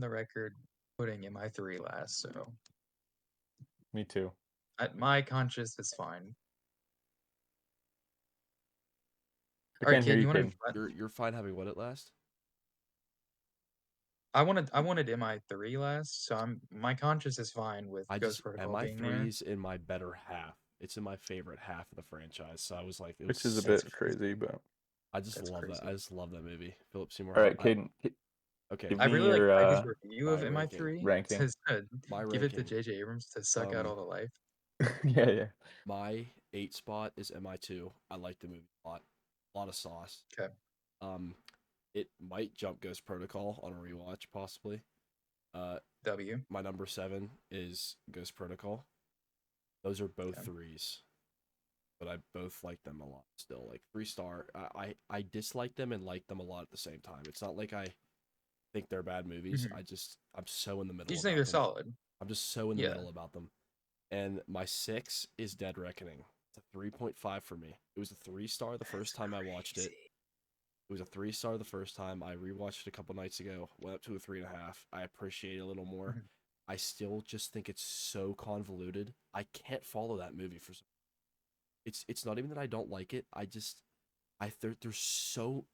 the record putting MI3 last, so Me too. my conscience is fine. I All right, can't hear Ken, you, you want Caden. to? You're fine having what at last? I wanted MI3 last, so my conscience is fine with I Ghost just Protocol being there. MI3's in my better half. It's in my favorite half of the franchise. So I was like, it was Which is a sick. That's bit crazy. crazy, but I just That's love that. crazy. I just love that movie. Philip Seymour all right, Hoffman. Caden, Okay, give I me really like your Ivy's review of my ranking. MI3 ranking. to My give it to ranking. JJ Abrams to suck out all the life. Yeah. My 8 spot is MI2. I like the movie a lot. A lot of sauce. Okay. It might jump Ghost Protocol on a rewatch, possibly. W. My number 7 is Ghost Protocol. Those are both Okay. 3s, but I both like them a lot still. Like 3-star. I dislike them and like them a lot at the same time. It's not like I think they're bad movies. Mhm. I'm so in the You middle just think about they're them. solid. I'm just so in the Yeah. middle about them. And my 6 is Dead Reckoning. It's a 3.5 for me. It was a 3-star the first time I watched it. It was a 3-star the first time. I rewatched it a couple nights ago. Went up to a 3.5. I appreciate it a little more. Mhm. I still just think it's so convoluted. I can't follow that movie for some. It's not even that I don't like it. There's so.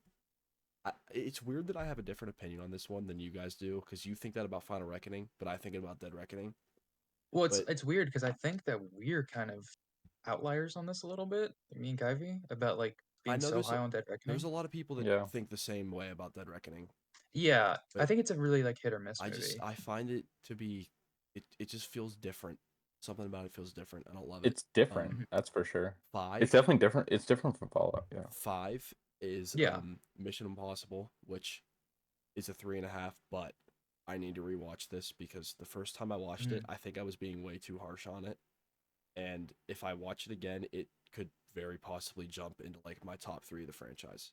It's weird that I have a different opinion on this one than you guys do because you think that about Final Reckoning, but I think about Dead Reckoning. Well, But it's weird because I think that we're kind of outliers on this a little bit, me and Kyvie, about like I being know so high on Dead there's Reckoning. a lot of people that Yeah. think the same way about Dead Reckoning. Yeah, I But think it's a really like hit or miss movie. I find it to be it just feels different. Something about it feels different. I don't love it. It's different, Mhm. that's for sure. It's 5 definitely different. It's different from Fallout, yeah. 5 is Yeah. Mission Impossible, which is a 3.5, but I need to rewatch this because the first time I watched it, Mhm. I think I was being way too harsh on it. And if I watch it again, it could very possibly jump into like my top 3 of the franchise.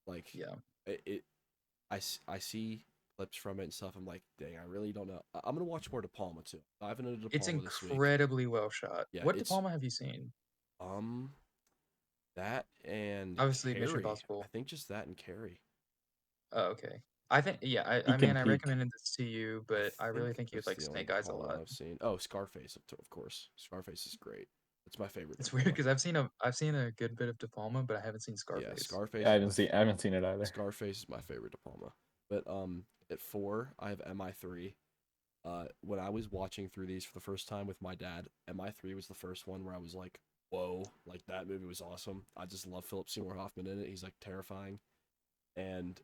Like Yeah. I see clips from it and stuff. I'm like, dang, I really don't know. I'm gonna watch more De Palma too. Diving into De It's Palma this week. incredibly well shot. Yeah, What De it's Palma have you seen? um that and Obviously, Mission Carrie. I Impossible. think just that and Carrie. Oh, okay. I think yeah. I Peek mean, and I peek. recommended this to you, but I really think you'd That's like the only Snake De Eyes a Palma lot. I've seen. Oh, Scarface, of course. Scarface is great. It's my favorite De It's weird Palma. because I've seen a good bit of De Palma, but I haven't seen Yeah, Scarface. I haven't seen it either. Scarface is my favorite De Palma. But at 4, I have MI3. When I was watching through these for the first time with my dad, MI3 was the first one where I was like, whoa, like that movie was awesome. I just love Philip Seymour Hoffman in it. He's like terrifying. And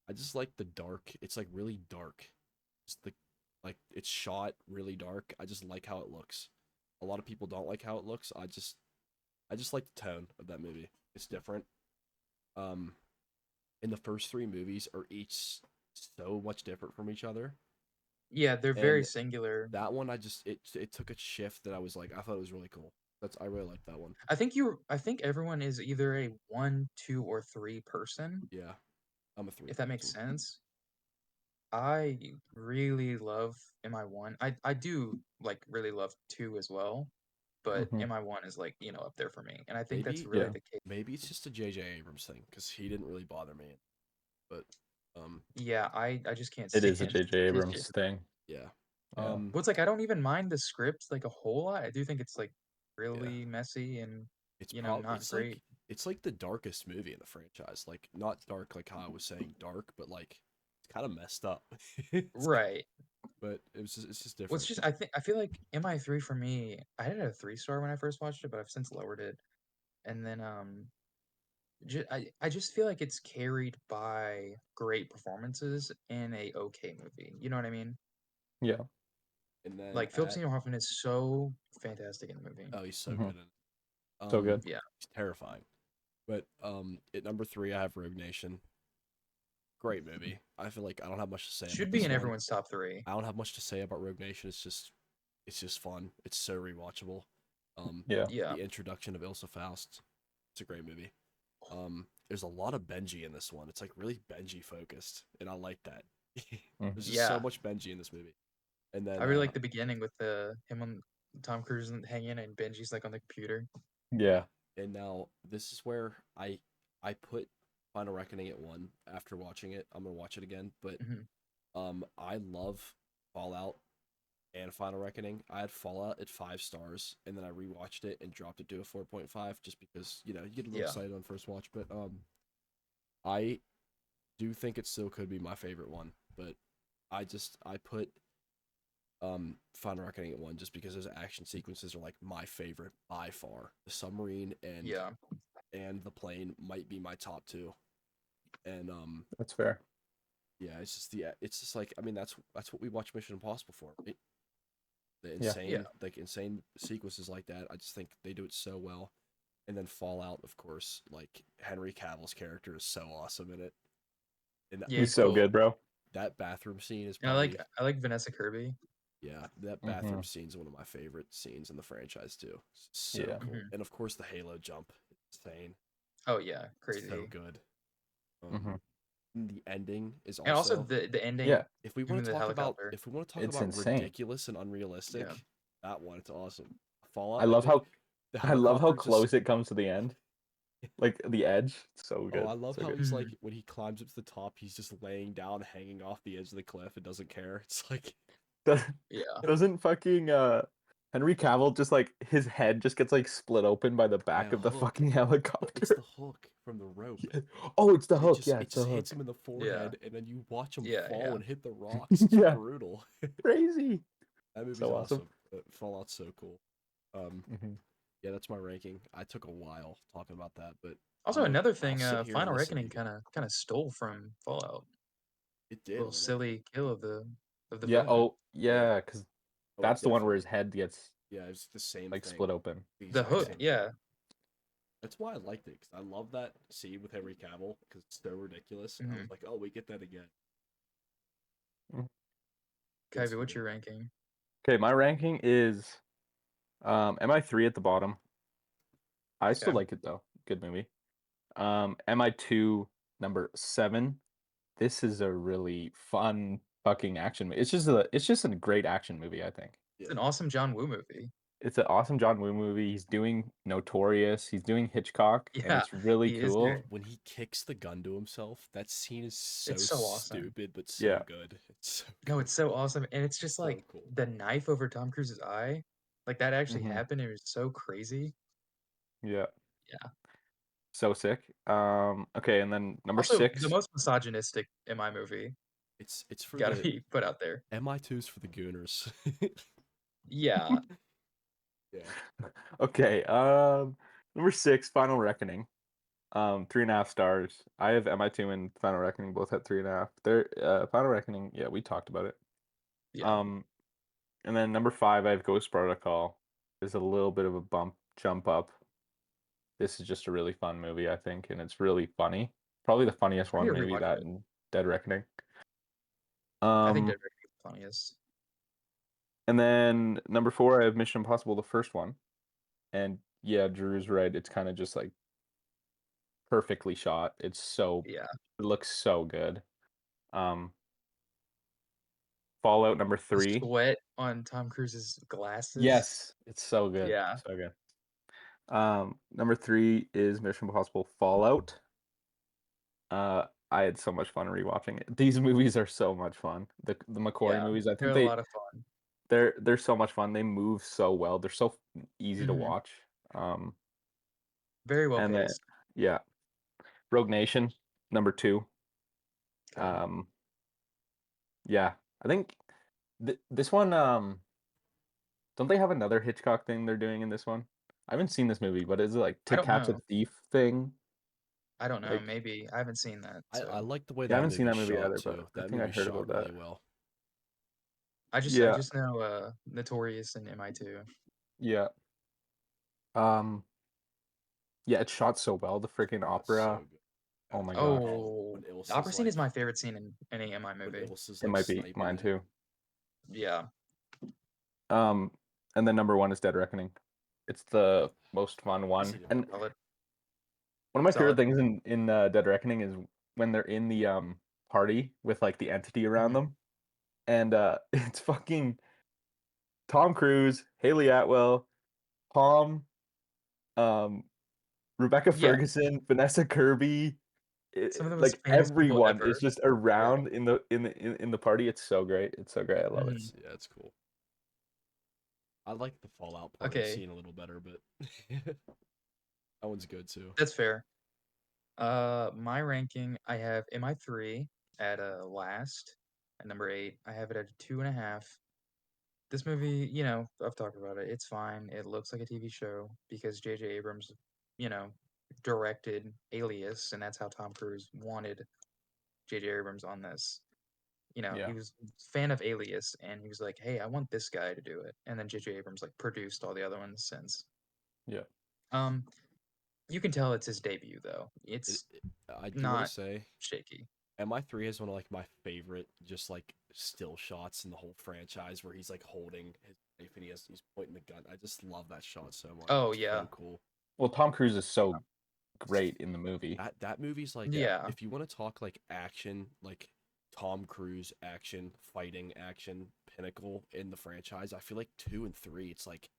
I just like the dark. It's like really dark. It's like it's shot really dark. I just like how it looks. A lot of people don't like how it looks. I just like the tone of that movie. It's different. Um and the first 3 movies are each so much different from each other. Yeah, they're very And singular. that one it took a shift that I was like I thought it was really cool. I really like that one. I think everyone is either a 1, 2, or 3 person, Yeah. I'm a 3 if that makes person. sense. I really love MI1. I do like really love 2 as well, but Mhm. MI1 is like, up there for me. And I think that's Maybe really Yeah. the case. maybe it's just a JJ Abrams thing cuz he didn't really bother me. But Yeah, I just can't It is a stand J.J. JJ. Abrams thing. yeah. Yeah. Um Well, it's like I don't even mind the script like a whole lot. I do think it's like yeah. really messy and It's not great. it's like the darkest movie in the franchise. Like not dark like how I was saying dark, but like it's kind of messed up. It's like, Right. but it's just Well, it's different. just I feel like MI3 for me, I had it at a 3-star when I first watched it, but I've since lowered it. And then I just feel like it's carried by great performances in a okay movie. You know what I mean? Yeah. And then Like Philip Seymour Hoffman is so fantastic in the movie. oh, he's so Mhm. good in it. So good. Yeah. He's terrifying. But at number 3 I have Rogue Nation. Great movie. I feel like I don't have much to say about Should be this in one. everyone's top 3. I don't have much to say about Rogue Nation. It's just fun. It's so rewatchable. Yeah. Yeah. The introduction of Ilsa Faust. It's a great movie. There's a lot of Benji in this one. It's like really Benji focused, and I like that. Mhm. There's just so Yeah. much Benji in this movie. And then I really like the beginning with him on Tom Cruise hanging and Benji's like on the computer. Yeah. and now this is where I put Final Reckoning at 1 after watching it. I'm gonna watch it again, but Mhm. I love Fallout and Final Reckoning. I had Fallout at 5 stars, and then I rewatched it and dropped it to a 4.5 just because you get a little Yeah. excited on first watch. But I do think it still could be my favorite one, but I put Final Reckoning at 1 just because those action sequences are like my favorite by far. The submarine Yeah. and the plane might be my top 2. And That's fair. yeah, it's just like, I mean, that's what we watch Mission Impossible for, right? The Yeah. insane sequences like that. I just think they do it so well. And then Fallout, of course, like Henry Cavill's character is so awesome in it. And Yeah, He's so cool. good, bro. that bathroom scene is And probably I like Vanessa Kirby. yeah, that Mhm. bathroom scene is one of my favorite scenes in the franchise too. So Yeah. cool. Mhm. And of course the Halo jump, insane. Oh yeah, crazy. So good. Mhm. The ending is And also also the ending. Yeah. if we him in want to the talk about helicopter. It's insane. ridiculous and unrealistic, Yeah. that one it's awesome. I Fallout love ending, how the I love how helicopter close just it comes to the end. Like the edge. So oh, good. I love So how good. he's like when he climbs up to the top, he's just laying down, hanging off the edge of the cliff and doesn't care. It's like Yeah. Doesn't fucking Henry Cavill just like his head just gets like split open by the by back a of the hook. fucking It's helicopter? the hook from the rope. Oh, it's the And hook. Yeah, it it's the just hits hook. him in the forehead, and then you watch him Yeah, fall yeah. and hit the rocks. It's Yeah. brutal. Crazy. That movie's So awesome. awesome. Fallout's so cool. hmm Yeah, that's my ranking. I took a while talking about that, but Also, I'm another thing, sit here and Final listen to Reckoning you go. kind of stole from Fallout. It did a Little little. silly kill of the Yeah. villain. Oh, yeah. Because Oh, that's the one where definitely. his head gets Yeah, it's the same like thing. split open. The The exact hook, same yeah. thing. That's why I liked it, because I love that scene with Henry Cavill, because it's so ridiculous. And I was like, oh, we get that again. Good Kyvie, what's scene. your ranking? Okay, my ranking is MI3 at the bottom. I still Okay. like it though. Good movie. MI2 number 7. This is a really fun fucking action movie. It's just a great action movie, I think. It's an awesome John Woo movie. It's an awesome John Woo movie. He's doing Notorious. He's doing Hitchcock, and Yeah, it's really he is cool. doing- When he kicks the gun to himself, that scene is so, It's so awesome. stupid, but so Yeah. good. It's so No, good. it's so awesome, and it's just So like cool. the knife over Tom Cruise's eye, like that actually Mhm. happened. It was so crazy. Yeah. Yeah. So sick. Okay, and then number Also, 6. the most misogynistic in my movie It's for gotta the be put out there. MI2's for the gooners. Yeah. Yeah. Okay, number 6, Final Reckoning. 3.5 stars. I have MI2 and Final Reckoning both at 3.5. Final Reckoning, yeah, we talked about it. Yeah. And then number 5, I have Ghost Protocol. There's a little bit of a jump up. This is just a really fun movie, I think, and it's really funny. Probably the funniest I one, need to maybe rewatch that it. and Dead Reckoning. I think Um, Dead Reckoning is the funniest. and then number 4, I have Mission Impossible, the first one. And yeah, Drew's right. It's kind of just like perfectly shot. It looks so good. Fallout number The 3. sweat on Tom Cruise's glasses. Yes, it's so good. Yeah. So good. Number 3 is Mission Impossible Fallout. I had so much fun rewatching it. These movies are so much fun. The McQuarrie Yeah. movies, I They're think a lot of fun. they're so much fun. They move so well. They're so easy to Mhm. watch. Very well And then paced. yeah, Rogue Nation number 2. Okay. Yeah, I think this one don't they have another Hitchcock thing they're doing in this one? I haven't seen this movie, but is it like I To don't Catch a know. Thief thing? I don't know. Like Maybe I haven't seen that. I So like the way yeah, I that haven't seen movie's that movie shot either, but too. I That think I movie's heard shot about that. really well. I Yeah, just know Notorious and MI2. yeah. Um, yeah, it's shot so well. The freaking Oh, it's opera. so good. Oh my gosh, Oh, when the opera Ilsa's scene is my like favorite scene in any MI when movie. Ilsa's it like might be sniping mine him. too. Yeah. And then number 1 is Dead Reckoning. It's the most fun one, Easy to and Solid. one of my favorite Solid. things in Dead Reckoning is when they're in the party with like the entity around Mhm. them, and it's fucking Tom Cruise, Haley Atwell, Tom, um, Rebecca Yeah, Ferguson, Vanessa Kirby, some of the most like famous people everyone is ever. just Yeah. around in the party. It's so great. It's so great. I love it. Mhm. It's cool. I like the Fallout party Okay, scene a little better, but that one's good too. that's fair. My ranking, I have MI3 at last at number 8. I have it at a 2.5. This movie, I've talked about it. It's fine. It looks like a TV show because J.J. Abrams, you know, directed Alias, and that's how Tom Cruise wanted J.J. Abrams on this. He Yeah. was a fan of Alias, and he was like, "Hey, I want this guy to do it." And then J.J. Abrams like produced all the other ones since. Yeah. Um, you can tell it's his debut though. It, It's it, I do want not to say shaky. MI3 is one of like my favorite just like still shots in the whole franchise where he's like holding his knife and he's pointing the gun. I just love that shot so much. Oh It's yeah, so cool. Well, Tom Cruise is so great in the movie. That movie's like yeah. if you want to talk like action, like Tom Cruise action, fighting action pinnacle in the franchise, I feel like 2 and 3 it's like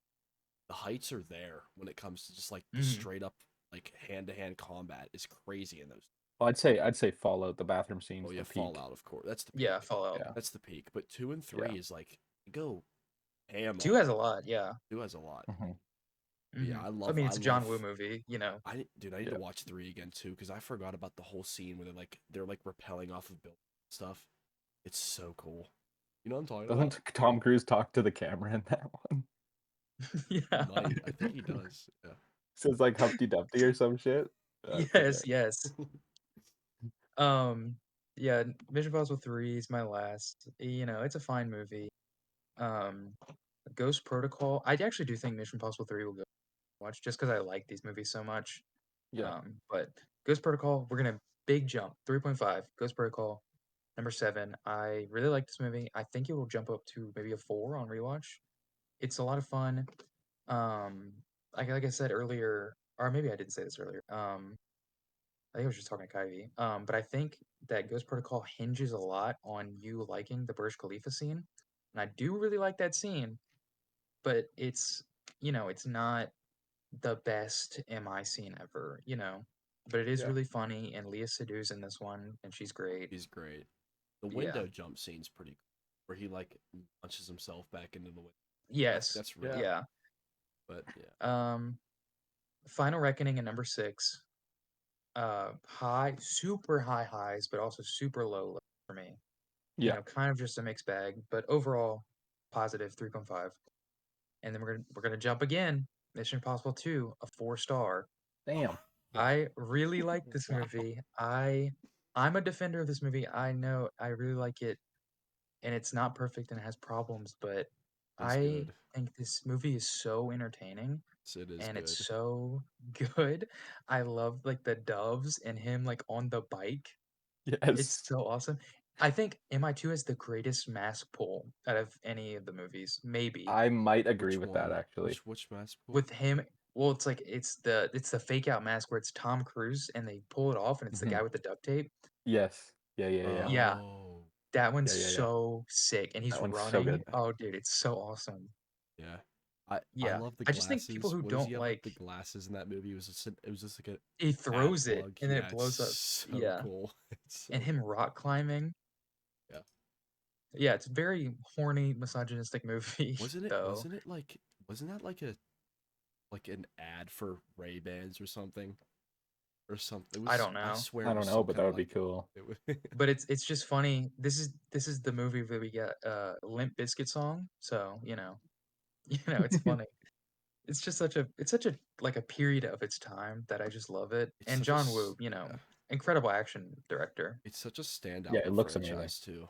the heights are there when it comes to just like the Mhm. straight up like hand-to-hand combat is crazy in those. Well, I'd say Fallout, the bathroom scene's Oh yeah, the peak. Fallout of course. That's the Yeah, peak. Fallout. Yeah. That's the peak. But 2 and Yeah. 3 is like go ham 2 on has a it. lot, yeah. 2 has a lot. Hmm. But yeah, I mean, I it's a John love Woo movie. I need to Yeah. watch 3 again too because I forgot about the whole scene where they're like rappelling off of buildings and stuff. It's so cool. You know what I'm talking about? Doesn't Tom Cruise talk to the camera in that one? He Yeah. might. I think he does. Yeah. Says like Humpty Dumpty or some shit. That's Yes, okay. yes. Um, yeah, Mission Impossible 3 is my last. It's a fine movie. Um, Ghost Protocol. I actually do think Mission Impossible 3 will go watch just because I like these movies so much. Yeah. But Ghost Protocol, we're gonna big jump 3.5. Ghost Protocol, number 7. I really like this movie. I think it will jump up to maybe a 4 on rewatch. It's a lot of fun. Um, like I said earlier, or maybe I didn't say this earlier. I think I was just talking to Kyrie. But I think that Ghost Protocol hinges a lot on you liking the Burj Khalifa scene, and I do really like that scene. But it's not the best MI scene ever. But it is Yeah. really funny, and Leah Sedu's in this one, and she's great. He's great. The Yeah. window jump scene's pretty cool, where he like punches himself back into the window. Yes. That's really Yeah. Yeah. but yeah. Um, Final Reckoning at number 6. High, super high highs, but also super low lows for me. Yeah. Kind of just a mixed bag, but overall positive 3.5. And then we're gonna jump again. Mission Impossible 2, a 4-star. Damn. I really like this Wow. movie. I'm a defender of this movie. I know I really like it, and it's not perfect and it has problems, but It's I good. think this movie is so entertaining So it is and it's good. so good. I love like the doves and him like on the bike. Yes. It's so awesome. I think MI2 is the greatest mask pull out of any of the movies, maybe. I might agree Which with that one? actually. Which mask pool? With him, well, it's the fake out mask where it's Tom Cruise and they pull it off and it's the Mhm. guy with the duct tape. Yes. Yeah. Yeah, Oh, that one's Yeah. so sick and he's That one's so running. good. Oh, dude, it's so awesome. yeah. I Yeah, love the I just think people glasses. who What does don't he have with the like glasses in that movie? It was just like a he ad throws it plug. and then Yeah, it it's blows up. so Yeah, cool. It's so and him cool. rock climbing. Yeah. Yeah, it's a very horny, misogynistic movie, though. Wasn't that like an ad for Ray Bans or something? Or something. It I was don't I know. swear I it don't was know, some but kind that of would be like cool. it was But it's just funny. This is the movie where we get Limp Bizkit song. So, it's funny. It's such a like a period of its time that I just love it. it's And such a John Woo, yeah. incredible action director. It's such a standout Yeah, in it the looks amazing. franchise too.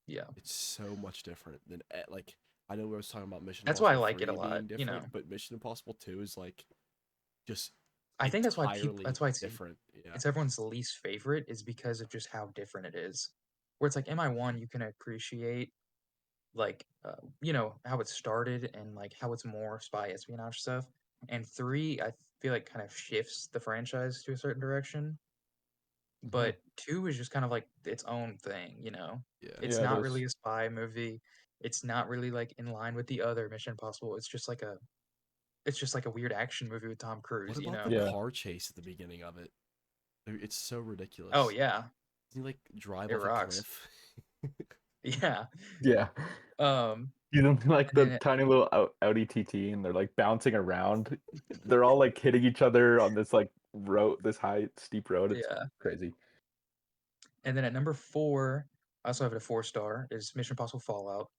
Yeah. It's so much different than like I know we was talking about Mission That's why I Impossible like it a 3 lot, being different, but Mission Impossible 2 is like just I think entirely that's why it's different. Yeah. it's everyone's least favorite is because of just how different it is. Where it's like MI1 you can appreciate like how it started and like how it's more spy espionage stuff. And 3 I feel like kind of shifts the franchise to a certain direction. but 2 is just kind of like its own thing, you know? Yeah. It's Yeah, it not is. really a spy movie. It's not really like in line with the other Mission Impossible. It's just like a weird action movie with Tom What Cruise, you about know? the Yeah. car chase at the beginning of it? It's so ridiculous. Oh yeah, Doesn't he like drive it off a rocks. cliff? Yeah. Yeah. Um, You know, like and the then tiny little Audi TT, and they're like bouncing around. They're all like hitting each other on this like road, this high steep road. It's yeah. crazy. And then at number 4, I also have it a 4-star, is Mission Impossible Fallout.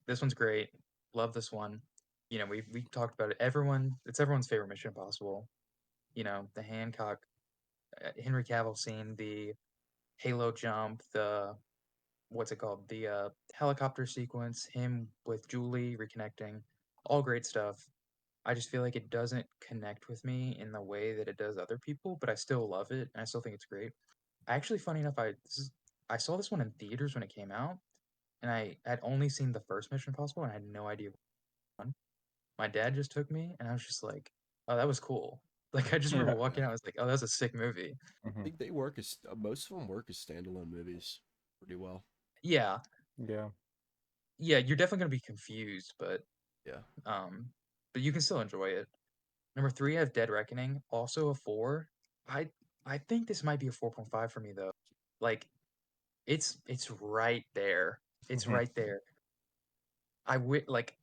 This one's great. Love this one. You know, we talked about it. It's everyone's favorite Mission Impossible. You know, the Hancock, Henry Cavill scene, the Halo jump, the what's it called? The helicopter sequence, him with Julie reconnecting, all great stuff. I just feel like it doesn't connect with me in the way that it does other people, but I still love it and I still think it's great. Actually, funny enough, I saw this one in theaters when it came out, and I had only seen the first Mission Impossible and I had no idea one. My dad just took me, and I was just like, "Oh, that was cool." Like I just remember Yeah. walking out, I was like, "Oh, that was a sick movie." I Mhm. think they work as most of them work as standalone movies pretty well. Yeah, Yeah. yeah, you're definitely gonna be confused, Yeah. um, but you can still enjoy it. Number 3, I have Dead Reckoning, also a 4. I I think this might be a 4.5 for me though. Like it's right there. It's Mhm. right there. Like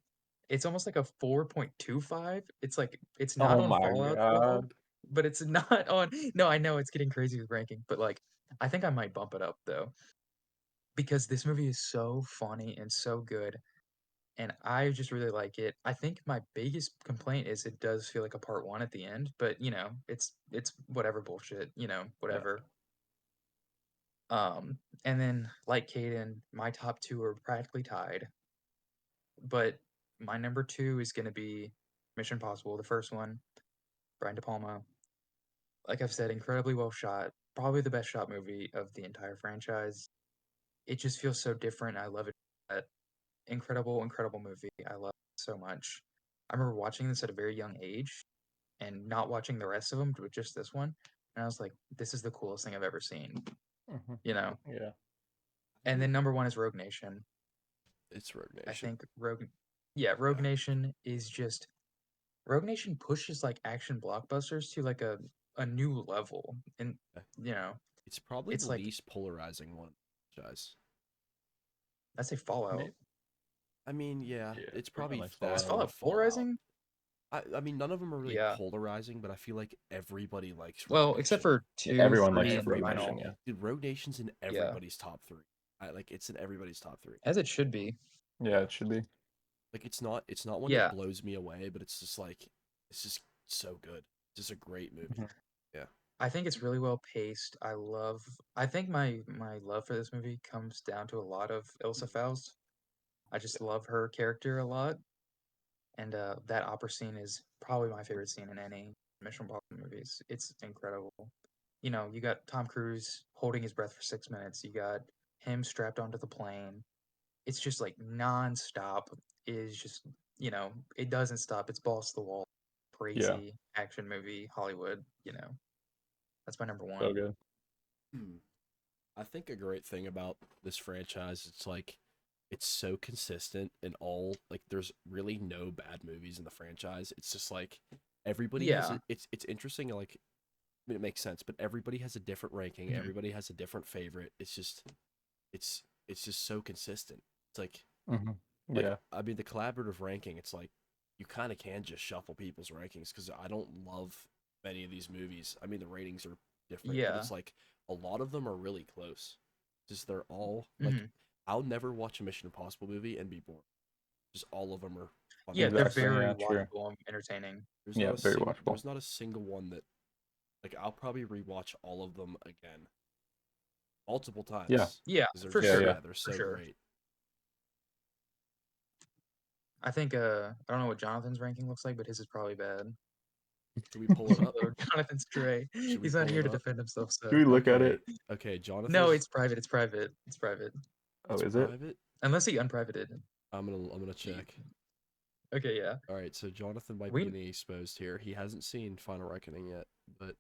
it's almost like a 4.25. It's like it's not Oh on my Fallout's level, god. but it's not on. No, I know it's getting crazy with ranking, but like I think I might bump it up though because this movie is so funny and so good, and I just really like it. I think my biggest complaint is it does feel like a part 1 at the end, but you know, it's whatever bullshit, you know, Yeah. whatever. And then like Caden, my top 2 are practically tied, but my number 2 is gonna be Mission Impossible, the first one, Brian De Palma. Like I've said, incredibly well shot, probably the best shot movie of the entire franchise. It just feels so different. I love it. Incredible, incredible movie. I love it so much. I remember watching this at a very young age and not watching the rest of them, but just this one. And I was like, this is the coolest thing I've ever seen, Mhm. you know? Yeah. And then number 1 is Rogue Nation. It's Rogue I Nation. think Rogue Yeah. Nation is just Rogue Nation pushes like action blockbusters to like a new level. And Yeah. you know, It's probably it's the like least polarizing one of the franchise. that's a Fallout. Maybe. I mean, yeah, Yeah. it's Probably probably like Is that Fallout. or Fallout Fallout. polarizing? I mean, none of them are really Yeah. polarizing, but I feel like everybody likes Rogue Well, except Nation. for 2, Everyone 3, likes and Rogue Everybody, Nation. Final. Yeah. dude, Rogue Nation's in Yeah, everybody's top three. It's in everybody's top three. as it should be. Yeah, it should be. Like it's not one that Yeah, blows me away, but it's just like it's just so good. It's just a great movie. Mhm. Yeah. I think it's really well paced. I think my love for this movie comes down to a lot of Ilsa Faust. I just love her character a lot, and that opera scene is probably my favorite scene in any Mission Impossible movies. It's incredible. You know, you got Tom Cruise holding his breath for 6 minutes. You got him strapped onto the plane. It's just like nonstop. Is just you know, it doesn't stop. It's balls to the wall, Yeah. crazy action movie, Hollywood. You know, that's my number So 1. good. I think a great thing about this franchise, it's like it's so consistent in all like there's really no bad movies in the franchise. It's just like everybody has Yeah. it's interesting like I mean, it makes sense, but everybody has a different ranking. Mhm. Everybody has a different favorite. It's just so consistent. It's Hmm. like Yeah. I mean the collaborative ranking, it's like you kind of can just shuffle people's rankings cuz I don't love many of these movies. I mean the ratings are different, but Yeah. it's like a lot of them are really close. Just they're all like Mhm. I'll never watch a Mission Impossible movie and be bored. Just all of them are fun to Yeah, they're watch. Exactly. very Yeah. True. watchable and entertaining. Yeah. Very watchable. There's not a single one that like I'll probably rewatch all of them again multiple Yeah. times Yeah, because they're for just Yeah. sure. Yeah. yeah they're For so sure. great. I think I don't know what Jonathan's ranking looks like, but his is probably bad. Should we pull it up? Although Jonathan's Dre. Should we He's not pull here it to up? defend himself, Should so we look at Okay, it? okay. no, Jonathan's it's private. It's private. It's private. Oh, it's is it? private. Unless he unprivated. I'm gonna He- check. Okay, yeah. All right, so Jonathan might be We getting exposed here. He hasn't seen Final Reckoning yet, but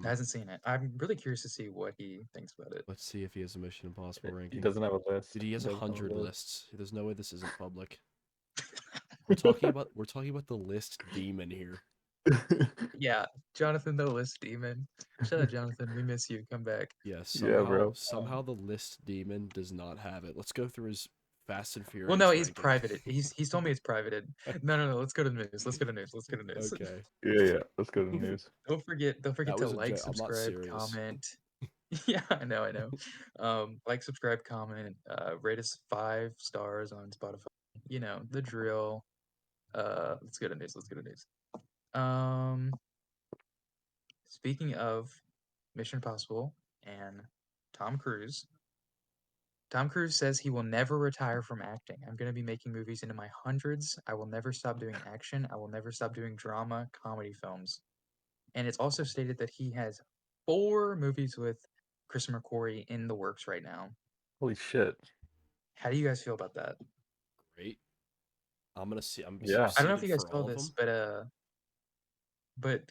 Hasn't seen it. I'm really curious to see what he thinks about it. Let's see if he has a Mission Impossible He ranking. doesn't have a list. Dude, he has He doesn't have a 100 list. lists. There's no way this isn't public. We're talking about the list demon here. Yeah, Jonathan the List Demon. Shut up, Jonathan. We miss you. Come back. Yes, Yeah, bro. somehow the list demon does not have it. Let's go through his Fast and Furious. Well, no, he's ranking. privated. He's told me it's privated. No. Let's go to the news. Let's go to news. Let's go to news. Okay. Yeah. Let's go to the news. Don't forget That to was a like, joke. I'm not subscribe, serious. comment. Yeah, I know. Like, subscribe, comment, rate us 5 stars on Spotify. You know, the drill. Let's go to news. Speaking of Mission Impossible and Tom Cruise. Tom Cruise says he will never retire from acting. I'm going to be making movies into my hundreds. I will never stop doing action. I will never stop doing drama, comedy films. And it's also stated that he has 4 movies with Christopher McQuarrie in the works right now. Holy shit. How do you guys feel about that? Great. I'm gonna see. I'm Yeah. I don't know if excited you guys for saw all of this, them. but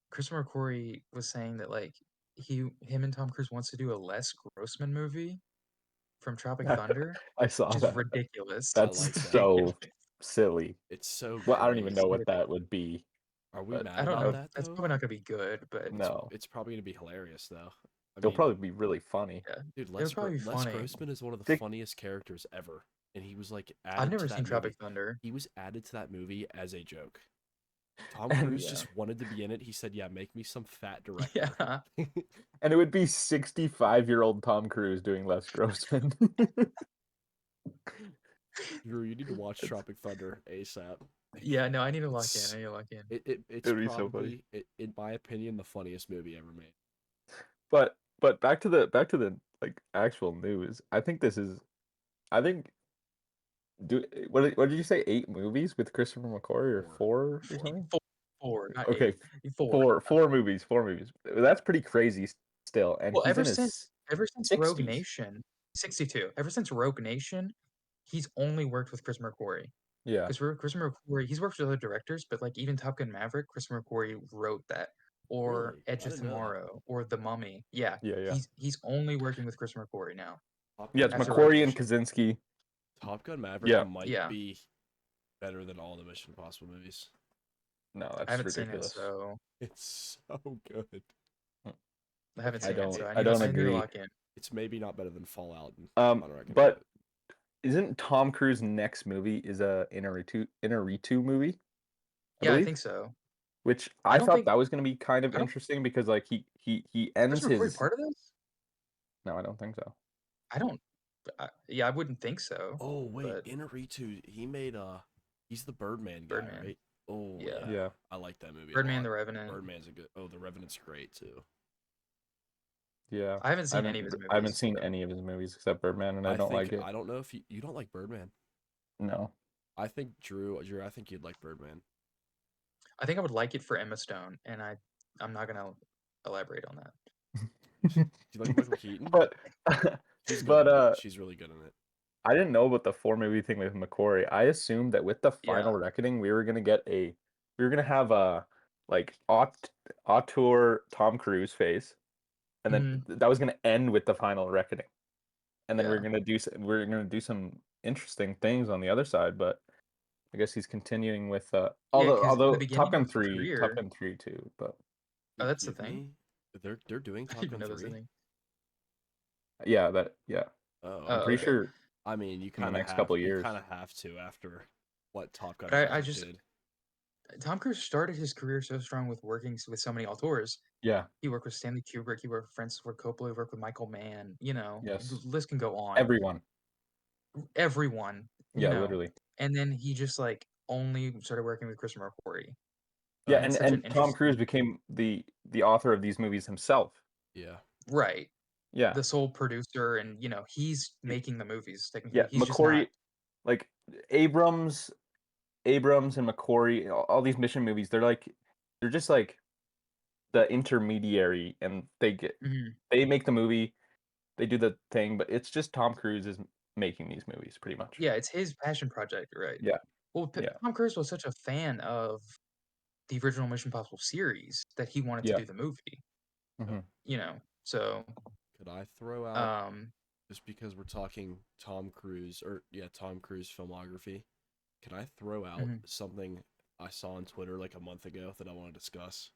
Christopher McQuarrie was saying that like him and Tom Cruise wants to do a Les Grossman movie from Tropic Thunder, I saw which is that. ridiculous. That's like that. so silly. It's so. Well, I don't even know crazy. what that would be. Are we but mad I don't about know. that That's though? probably not gonna be good, but No. It's probably gonna be hilarious though. It'll probably be really funny. yeah, Dude, it'll probably be Les funny. Grossman is one of the Dick- funniest characters ever, and he was like added I've never to that seen Tropic movie. Thunder. He was added to that movie as a joke. Tom And- Cruise Yeah. just wanted to be in it. He said, "Yeah, make me some fat director." Yeah, And it would be 65-year-old Tom Cruise doing Les Grossman. Drew, you need to watch Tropic Thunder ASAP. yeah. No, I need to lock in. It's- I need to lock in. It's It'd be so funny. probably, in my opinion, the funniest movie ever made. But back to the like actual news. I think what did you say? 8 movies with Christopher McQuarrie or 4 or something? Four, not Okay, 8. Four. four movies. That's pretty crazy still. And Well, he's ever in his since Rogue 60s. Nation, 62. Ever since Rogue Nation, he's only worked with Christopher McQuarrie. Yeah. Because Christopher McQuarrie, he's worked with other directors, but like even Top Gun Maverick, Christopher McQuarrie wrote that, or Really? Edge I of didn't know that. Tomorrow, or The Mummy. Yeah, Yeah. he's only working with Christopher McQuarrie now. Yeah, it's After McQuarrie and Rogue Kaczynski. Top Gun Maverick Yeah. might Yeah. be better than all the Mission Impossible movies. No, I that's haven't ridiculous. seen it, so It's so good. I haven't I seen don't- it. So I I don't need agree. to lock in. It's maybe not better than Fallout. And But recommend it. isn't Tom Cruise's next movie is a Inarritu movie? Yeah, I believe? think so. Which I I don't thought think- that was going to be kind of I don't- interesting because like he ends Christopher McQuarrie his. part of this? No, I don't think so. I don't. Yeah, I wouldn't think so. Oh wait, but- Inarritu, he made he's the Birdman guy, Birdman. right? Oh Yeah. Yeah. I like that movie. Birdman, a The lot. Revenant. Birdman's a good. Oh, The Revenant's great too. Yeah. I haven't seen any of his movies. I haven't seen so- any of his movies except Birdman, and I don't think, like it. I don't know if you don't like Birdman. No. I think Drew, I think you'd like Birdman. I think I would like it for Emma Stone, and I'm not gonna elaborate on that. Do you like Michael Keaton? But She's good but in it. She's really good in it. I didn't know about the 4 movie thing with McQuarrie. I assumed that with the Yeah. Final Reckoning, we were gonna have a like auteur Tom Cruise face, and then that was gonna end with the Final Reckoning, and then we're Yeah. gonna do some interesting things on the other side. But I guess he's continuing with 'cause the although beginning Top Gun of his 3, Top career- Gun 3 too. But Oh, that's the Give thing? me- They're doing I Top didn't even Gun know that's the 3. thing. yeah. Oh, I'm pretty okay. sure. I mean, you the kind of next couple years. You kind of have to after what Top Gun But I Maverick just- did. Tom Cruise started his career so strong with working with so many auteurs. Yeah. He worked with Stanley Kubrick. He worked with Francis Ford Coppola. He worked with Michael Mann. You know, Yes. the list can go on. Everyone. Everyone. you Yeah, know. literally. And then he just like only started working with Christopher McQuarrie. Yeah, That's and such an Tom Cruise interesting- became the author of these movies himself. Yeah. Right. Yeah. The sole producer, and he's making the movies. Technically, Yeah, he's just McQuarrie, not- like Abrams and McQuarrie, all these mission movies, they're just like the intermediary, and Mhm. they make the movie, they do the thing, but it's just Tom Cruise is making these movies pretty much. Yeah, it's his passion project, right? Yeah. Well, Yeah. Tom Cruise was such a fan of the original Mission Impossible series that he wanted Yeah. to do the movie. Mhm. you know. So, Could I throw out, um, just because we're talking Tom Cruise, or yeah, Tom Cruise filmography, can I throw out mhm. something I saw on Twitter like a month ago that I want to discuss?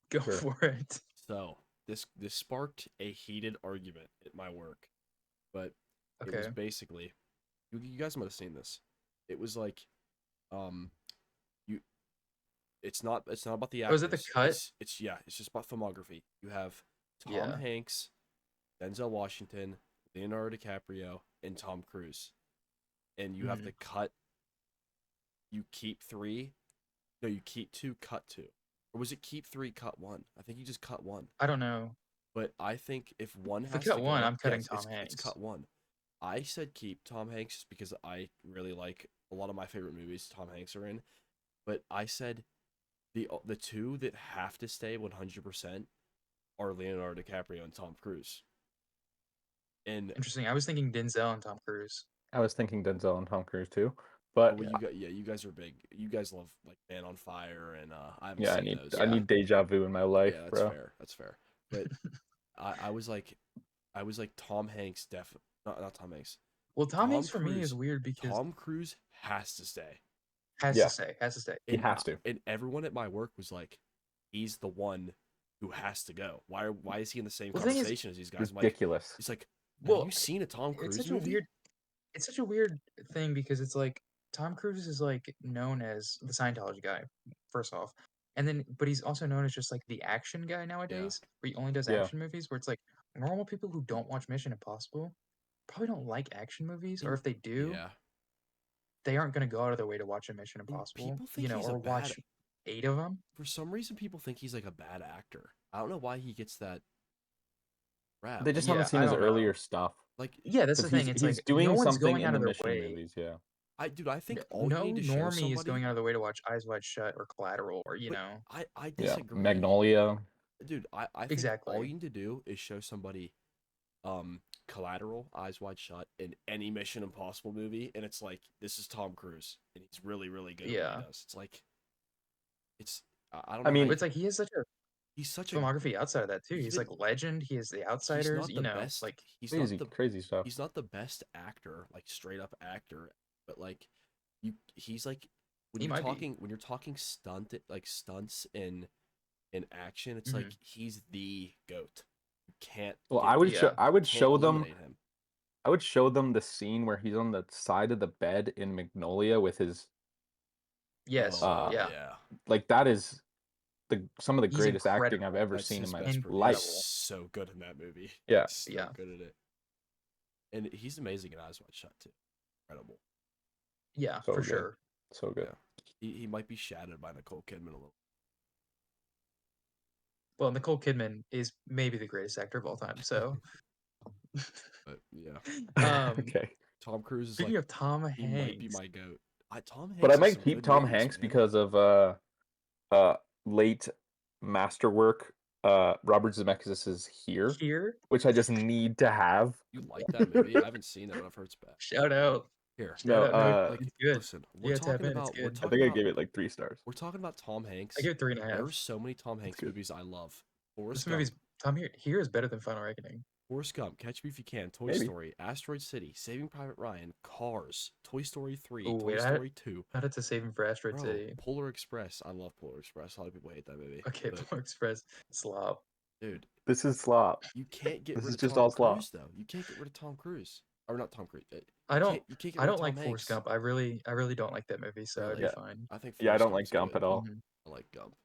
Go Sure. for it. So this sparked a heated argument at my work, but it was Okay. basically, you guys might have seen this. It was like, um, you it's not about the Oh, is it the actors. cut? It's yeah, it's just about filmography. You have Tom Yeah. Hanks, Denzel Washington, Leonardo DiCaprio, and Tom Cruise, and you have Mhm. to cut. You keep three. No, you keep two, cut two, or was it keep three, cut one? I think you just cut one. I don't know. But I think if one If we has cut to one, go, I'm yeah, cutting Tom it's Hanks. cut one. I said keep Tom Hanks just because I really like a lot of my favorite movies Tom Hanks are in. But I said the two that have to stay 100% are Leonardo DiCaprio and Tom Cruise. And Interesting. I was thinking Denzel and Tom Cruise. I was thinking Denzel and Tom Cruise too, oh, but well, you got yeah, you guys are big. You guys love like Man on Fire, and I haven't yeah, seen those. I Yeah. need deja vu in my life, Yeah, that's bro. fair. That's fair. But I was like, Tom Hanks not Tom Hanks. Well, Tom Tom Hanks for me is Cruise. weird because Tom Cruise has to stay. has to Yeah, stay, has to stay. he And has to. and everyone at my work was like, he's the one who has to go. Why is he in the same Well, the thing is, conversation as these guys? I'm like, Ridiculous. he's like, have well, you seen a Tom it's Cruise such a movie? weird, it's such a weird thing because it's like Tom Cruise is like known as the Scientology guy, first off, and then but he's also known as just like the action guy Yeah. nowadays, where he only does Yeah. action movies. Where it's like normal people who don't watch Mission Impossible probably don't like action movies, or And if they do, yeah. they aren't going to go out of their way to watch a Mission And Impossible, people think he's a or bad watch 8 of them. for some reason people think he's like a bad actor. I don't know why he gets that rap. They just haven't Yeah, seen I his don't earlier know. stuff Like Yeah, that's the because thing. It's he's like no doing one's something going in out the of their Mission way. movies. Yeah, I think all you No need to show normie is somebody, going out of their way to watch Eyes Wide Shut or Collateral or but I yeah. disagree. Magnolia. Dude, I think all exactly. you need to do is show somebody Collateral, Eyes Wide Shut, in any Mission Impossible movie, and it's like, this is Tom Cruise, and he's really, really good at what Yeah. he does. It's like, it's I don't I know how mean, But it's like he has such a he's such a filmography outside of that too. He's even like Legend. He has The he's Outsiders. not the best. Like crazy stuff. He's not the best actor, like straight up actor, but like he's like he might be. when you're talking stunts in action, it's Mhm. like he's the goat. You can't Well, get Yeah. I would can't show them. eliminate him. I would show them the scene where he's on the side of the bed in Magnolia with his Yes. Oh Yeah. yeah. like that is some of the He's greatest acting I've incredible. ever That's seen in his my best. He's life. Incredible. so good in that movie. Yeah. He's so Yeah. good at it, and he's amazing in Eyes Wide Shut too. Incredible. Yeah, So for good. sure. So good. Yeah. He might be shadowed by Nicole Kidman a little. Well, Nicole Kidman is maybe the greatest actor of all time. So, But yeah, Okay. Tom Cruise is speaking like, of Tom he might be Hanks, my goat. Tom Hanks But I has might some keep good Tom movies, Hanks man. because of late masterwork Robert Zemeckis' Here, here, which I just need to have. You like that movie? I haven't seen it, but I've heard it's bad. shout out, Here, No, no, like, it's good. listen, You gotta tap in. It's we're good. I talking think I about gave it like 3 stars. we're talking about Tom Hanks. I give it 3.5. There are so many Tom Hanks good. movies I love. This Forrest movie's Gump, Here is better than Final Reckoning. Forrest Gump, Catch Me If You Can, Toy Maybe. Story, Asteroid City, Saving Private Ryan, Cars, Toy Story 3, Oh Toy wait, Story 2. I had to save him for Asteroid Bro, City. Polar Express. I love Polar Express. A lot of people hate that movie. Okay, But, Polar Express slop. dude, This is slop. you can't get This rid is of just Tom all slop. Cruise, though. You can't get rid of Tom Cruise. Or not Tom Cruise. I don't You can't get I rid don't of Tom like Hanks. Forrest Gump. I really don't like that movie, so it'd Really? be Yeah. fine. I think Yeah, I Forrest don't like Gump's Gump good. at all. Mhm. I like Gump.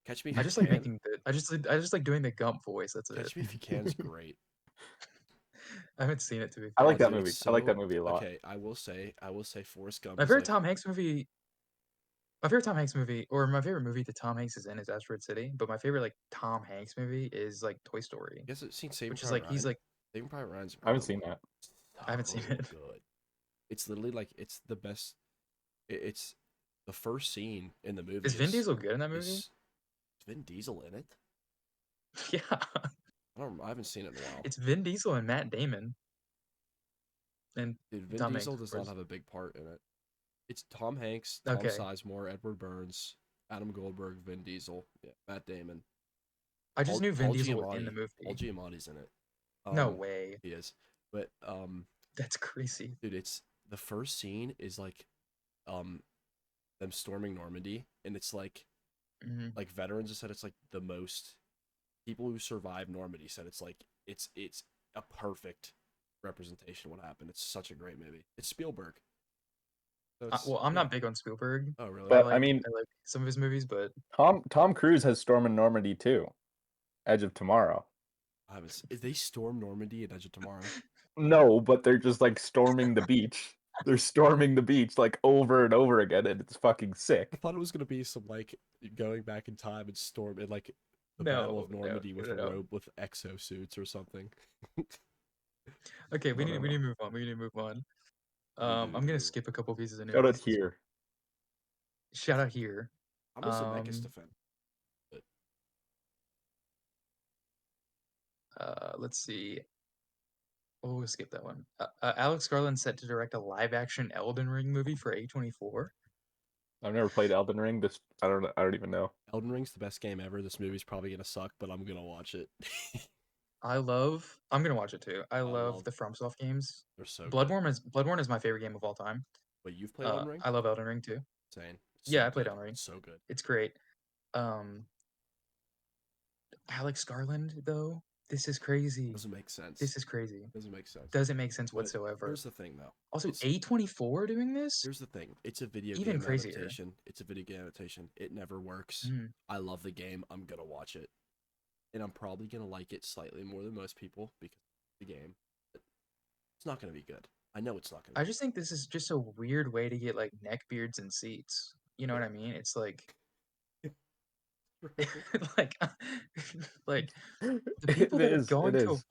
Catch Me If I You just like Can. making the I just like doing the Gump voice. That's it. Catch Me If You Can is great. I haven't seen it to be I fair. like that Dude, movie. it's I like that so movie a lot. okay. I will say Forrest Gump My is favorite like Tom Hanks movie. My favorite Tom Hanks movie, or my favorite movie that Tom Hanks is in, is Asteroid City. But my favorite like Tom Hanks movie is like Toy Story, you guys have seen Saving which is Private like he's Ryan? like Saving Private Ryan's I haven't seen incredible. that. I haven't seen So it. good. It's literally like it's the best. It's the first scene in the movie. Is Vin Diesel good in that movie? Is Vin Diesel in it? Yeah, I haven't seen it in a while. it's Vin Diesel and Matt Damon. And Dude, Vin Tom Hanks, Diesel of does not course. have a big part in it. It's Tom Hanks, Tom Okay. Sizemore, Edward Burns, Adam Goldberg, Vin Diesel, yeah, Matt Damon. I just knew Vin Paul Diesel in the Giamatti. Paul movie. Giamatti's in it. No way. He is. But That's crazy. dude, it's the first scene is like um them storming Normandy, and it's like Hmm. veterans have said it's like the most people who survived Normandy said it's like it's a perfect representation of what happened. It's such a great movie. It's Spielberg. So it's Well, I'm yeah. not big on Spielberg. Oh really? But I mean, I like some of his movies, but Tom Cruise has Storm in Normandy too. Edge of Tomorrow. Is they storm Normandy at Edge of Tomorrow? No, but they're just like storming the beach. They're storming the beach like over and over again, and it's fucking I sick. thought it was gonna be some like going back in time and storm and like the Battle of no, Normandy with a no. robe with exosuits or something. Okay, we No, need no, to no. move on. We need to move on. We I'm gonna do. skip a couple pieces of Shout out news. here. Shout out here. I'm a Zemeckis Um, defender. But let's see. Oh, we'll skip that one. Alex Garland set to direct a live-action Elden Ring movie for A24. I've never played Elden Ring. This I don't even know. Elden Ring's the best game ever. This movie's probably gonna suck, but I'm gonna watch it. I'm gonna watch it too. I love love the FromSoft games. they're so good. Bloodborne is my favorite game of all time. But you've played Elden Ring? I love Elden Ring too. Insane. It's Yeah, so I played good. Elden Ring. It's so good. It's great. Um, Alex Garland though, this is crazy. Doesn't make sense. This is crazy. Doesn't make sense. Doesn't make sense But whatsoever. here's the thing though. Also, It's- A24 doing this? Here's the thing. It's a video Even game crazier. adaptation. It's a video game adaptation. It never works. Mhm. I love the game. I'm gonna watch it. And I'm probably gonna like it slightly more than most people because of the game. But it's not gonna be good. I know it's not gonna I be just think this is just a weird way to get like neckbeards and seats. You know what I mean? It's like good. like like the It people that are is. It going to is.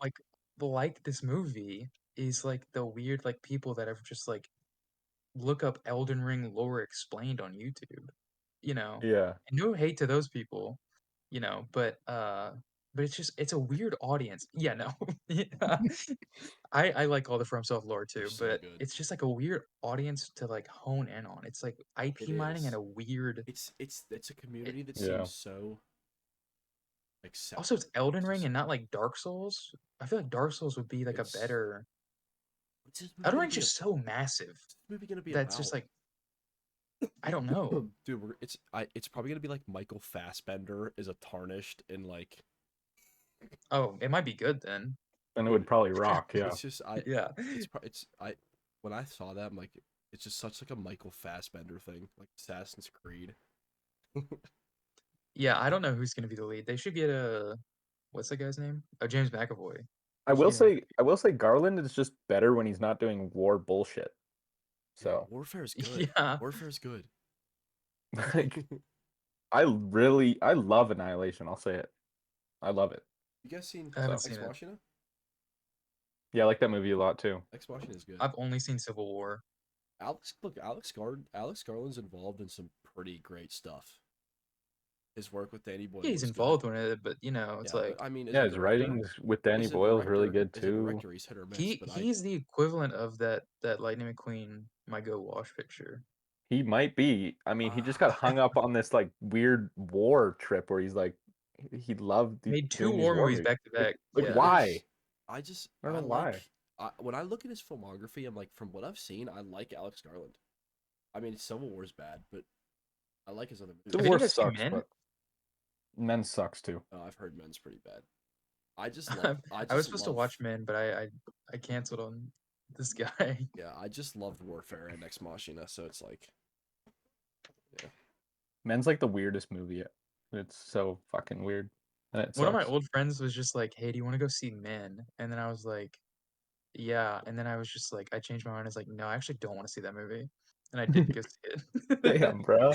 like this movie is like the weird like people that have just like look up Elden Ring lore explained on YouTube, you know. Yeah. And no hate to those people, you know, but it's a weird audience. Yeah, no. Yeah. I like all the FromSoft lore They're too, so but good. it's just like a weird audience to like hone in on. It's like IP It mining is. and a weird It's a community that Yeah. seems so accepting. also it's Elden It's Ring just- and not like Dark Souls. I feel like Dark Souls would be like a It's- better What's this movie Elden gonna Ring's be just so massive. What's this movie gonna be That's just about? like I don't know. Dude, it's probably gonna be like Michael Fassbender is a tarnished and like Oh, it might be good then. And it would probably rock. Yeah. it's just Yeah. it's when I saw that I'm like it's just such like a Michael Fassbender thing like Assassin's Creed. Yeah, I don't know who's gonna be the lead. They should get a what's that guy's name? James McAvoy. I will Yeah. say Garland is just better when he's not doing war bullshit. So Warfare is good. Yeah. Warfare is good. like I love Annihilation, I'll say it. I love it. You guys seen I haven't Ex seen it. Machina? Yeah, I like that movie a lot too. Ex Machina is good. I've only seen Civil War. Alex Garland's involved in some pretty great stuff. His work with Danny Boyle. Yeah, he's was good. involved in it, but you know, it's Yeah, like but, I mean, as Yeah, a his director- writing with Danny as a Boyle is really director- good As a too. director, he's hit or miss. he's but the equivalent of that Lightning McQueen My Go Wash picture. He might be. I mean, he just got hung up on this like weird war trip where he's like he loved Made two doing these war movies movies. back to back. Like, Yeah. why? I just I don't know like why. when I look at his filmography, I'm like, from what I've seen, I like Alex Garland. I mean, Civil War's bad, but I like his other movies. The Have you war guys seen sucks, Men? but Men sucks too. I've heard Men's pretty bad. I just love. I was supposed to watch Men, but I canceled on this guy. Yeah, I just loved Warfare and Ex Machina, so it's like, Men's like the weirdest movie. It's so fucking weird. And it One of my sucks. old friends was just like, "Hey, do you want to go see Men?" And then I was like, "Yeah." And then I was just like, I changed my mind. I was like, "No, I actually don't want to see that movie," and I didn't go see it. Damn, bro.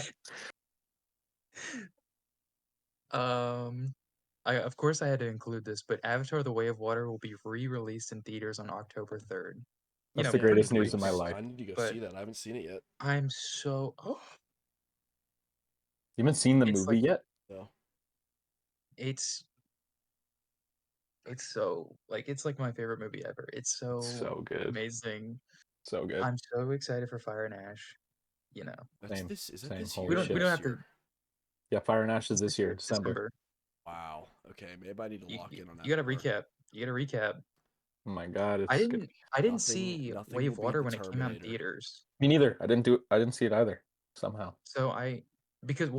Of course I had to include this, but Avatar: The Way of Water will be re-released in theaters on October 3rd. You That's know, the pretty greatest news of my close, life. I need to go but see that. I haven't seen it yet. I'm so You haven't seen the It's movie like- yet? So it's so like it's like my favorite movie ever. It's So good. amazing. So good. I'm so excited for Fire and Ash. You know, that's Same, this. Is that same. this Holy year? shit. we don't have to. Yeah, Fire and Ash is It's this year, December. Wow. Okay, maybe I need to You, lock in on that. you gotta more. recap. You gotta recap. Oh my god, I it's good. didn't Nothing. see Nothing Way will of beat Water the when it came out in Terminator. theaters. Me neither. I didn't see it either. Somehow. So because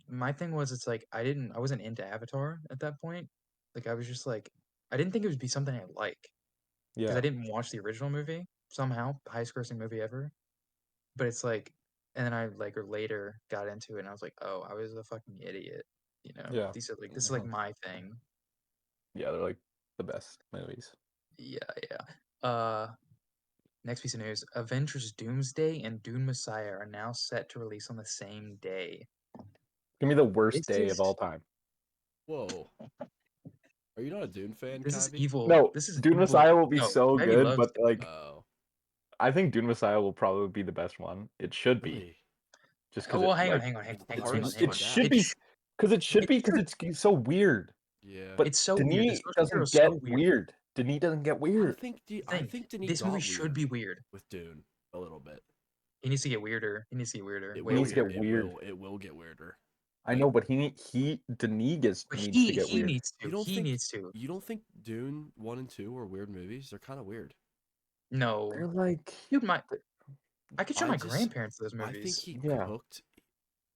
my thing was it's like I wasn't into Avatar at that point. Like I was just like I didn't think it would be something I like because I Yeah. didn't watch the original movie somehow, highest grossing movie ever. But it's like, and then I like or later got into it and I was like, oh, I was a fucking idiot. You know, Yeah. these are like this is like my thing. Yeah, they're like the best movies. Yeah, yeah. Next piece of news: Avengers: Doomsday and Dune Messiah are now set to release on the same day. Give me the worst This day is of all time. Whoa. Are you not a Dune fan, this is Kyvie? evil. No, This is Dune evil. Messiah will be No, so Ivy good, loves but like Oh, I think Dune Messiah will probably be the best one. It should be, really? just because Well, it hang on, like hang on, hang It's on, the hang on, hang on, hardest hang to it on. should adapt. be because it should It be because should. it's so weird. Yeah. But It's so weird. The Denis source material doesn't is get so weird. weird. Denis doesn't get I weird. think Thing, Denis this movie got should weird be weird. with Dune a little bit. He needs to get weirder. He needs to get weirder. It He Way will needs to weirder. get weird. It will get weirder. I Like, know, but Denis But needs to get he weird. needs to. He needs to. you don't think Dune 1 and 2 are weird movies? They're kind of weird. No, They're like, dude, I could show I my just grandparents those I think movies. he yeah, cooked.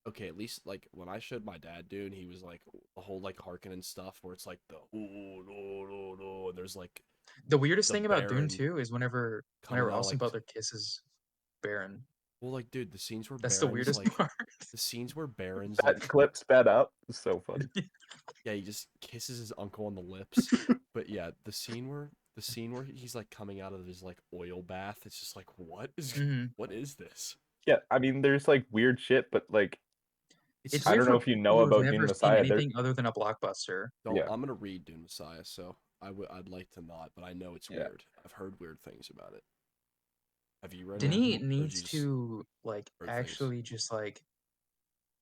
Okay, at least like when I showed my dad Dune, he was like the whole like Harkonnen stuff where it's like the oh no no no, and there's like The weirdest the thing about Dune Baron 2 is whenever coming out of Austin like Butler kisses Baron. well like dude the scenes where That's the Baron's weirdest like part. the scenes where Baron's that like clip sped up is so funny. yeah he just kisses his uncle on the lips, but yeah the scene where he's like coming out of his like oil bath, it's just like hmm what is this? Yeah, I mean, there's like weird shit, but like, It's It's just I weird don't know for if you people know who have about Dune never seen Messiah. There, anything other than a blockbuster. don't yeah, I'm gonna read Dune Messiah, so I'd like to not, but I know it's yeah. weird. I've heard weird things about it. Have you read Denis anything, Mhm. or did you needs just to like heard things? actually just like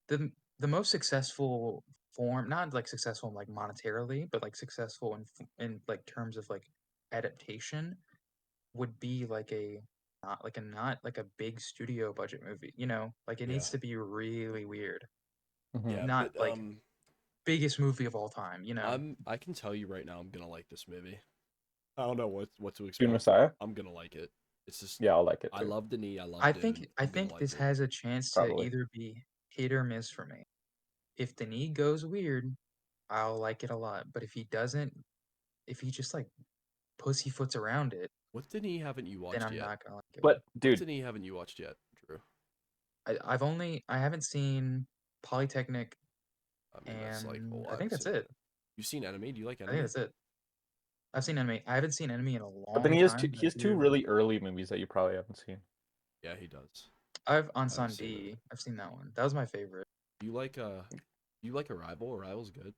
the most successful form, not like successful like monetarily, but like successful in like terms of like adaptation would be like a not like a big studio budget movie, you know? Like it Yeah, needs to be really weird. Mhm. yeah, Not but like biggest movie of all time, you know? I can tell you right now, I'm gonna like this movie. I don't know what to Dune expect, but Messiah. I'm gonna like it. It's just Yeah, I'll like it I too. love Denis, I love Dune. I I'm gonna think like this it. has a chance to Probably. either be hit or miss for me. If Denis goes weird, I'll like it a lot. But if he doesn't, if he just like pussyfoots around it, What Denis haven't you then watched I'm yet? not gonna like it. But What dude, Denis haven't you watched yet, Drew? I haven't seen Polytechnic, I mean, that's like and well, I I think haven't that's seen. it. You've seen Enemy? Do you like I think Enemy? that's it. I've seen Enemy. I haven't seen Enemy in a but then long time, but he I has two do. really early movies that you probably haven't seen. Yeah, he does. I've I haven't Ansan seen it. D. I've seen that one. That was my favorite. You like Arrival? Arrival's good.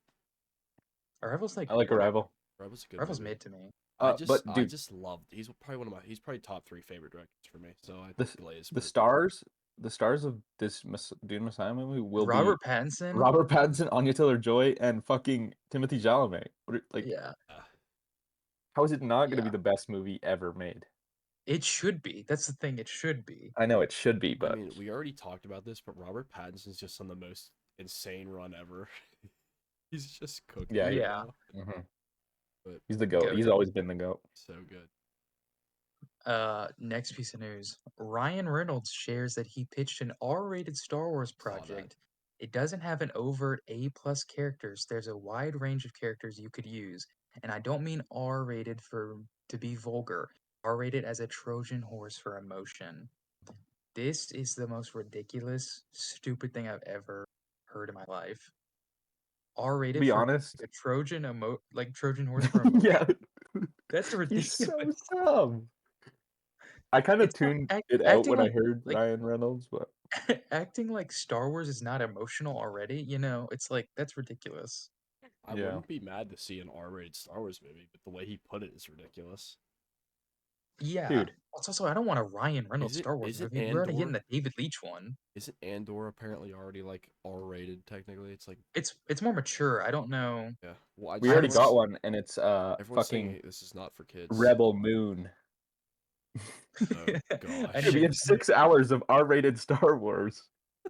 Arrival's like I like whatever. Arrival. Arrival's a good Arrival's movie. mid to me. But I dude, just loved. He's probably top 3 favorite directors for me. So I the think Glaze. the But stars the stars of this Dune Messiah movie will be Robert Pattinson. Robert Pattinson, Anya Taylor-Joy, and fucking Timothy Chalamet. Like, Yeah, how is it not going to be yeah. the best movie ever made? It should be. That's the thing. It should be. I know it should be, I but mean, we already talked about this, but Robert Pattinson's just on the most insane run ever. He's just cooking yeah, right Yeah. now. mhm. But He's the GOAT. He's Goated. always been the GOAT. so good. Next piece of news. Ryan Reynolds shares that he pitched an R-rated Star Wars Saw that. project. It doesn't have an overt A+ characters. There's a wide range of characters you could use. And I don't mean R-rated for to be vulgar. R-rated as a Trojan horse for emotion. This is the most ridiculous, stupid thing I've ever heard in my life. To R-rated be for honest, a Trojan horse for emotion. yeah, That's he's so ridiculous. dumb. I kind of It's not tuned it out acting when I like heard like Ryan Reynolds, but acting like Star Wars is not emotional already, you know, it's like that's ridiculous. I yeah, wouldn't be mad to see an R-rated Star Wars movie, but the way he put it is ridiculous. Yeah. dude. It's also I don't want a Ryan Reynolds Star Wars Is it movie. We're already getting Andor? the David Leitch one. Isn't Andor apparently already like R-rated technically? It's like It's more mature. I don't know. yeah. Well, We I already haven't got seen one, and it's everyone's fucking saying this is not for kids. Rebel Moon. Oh I Dude, gosh. we need have 6 hours of R-rated Star Wars.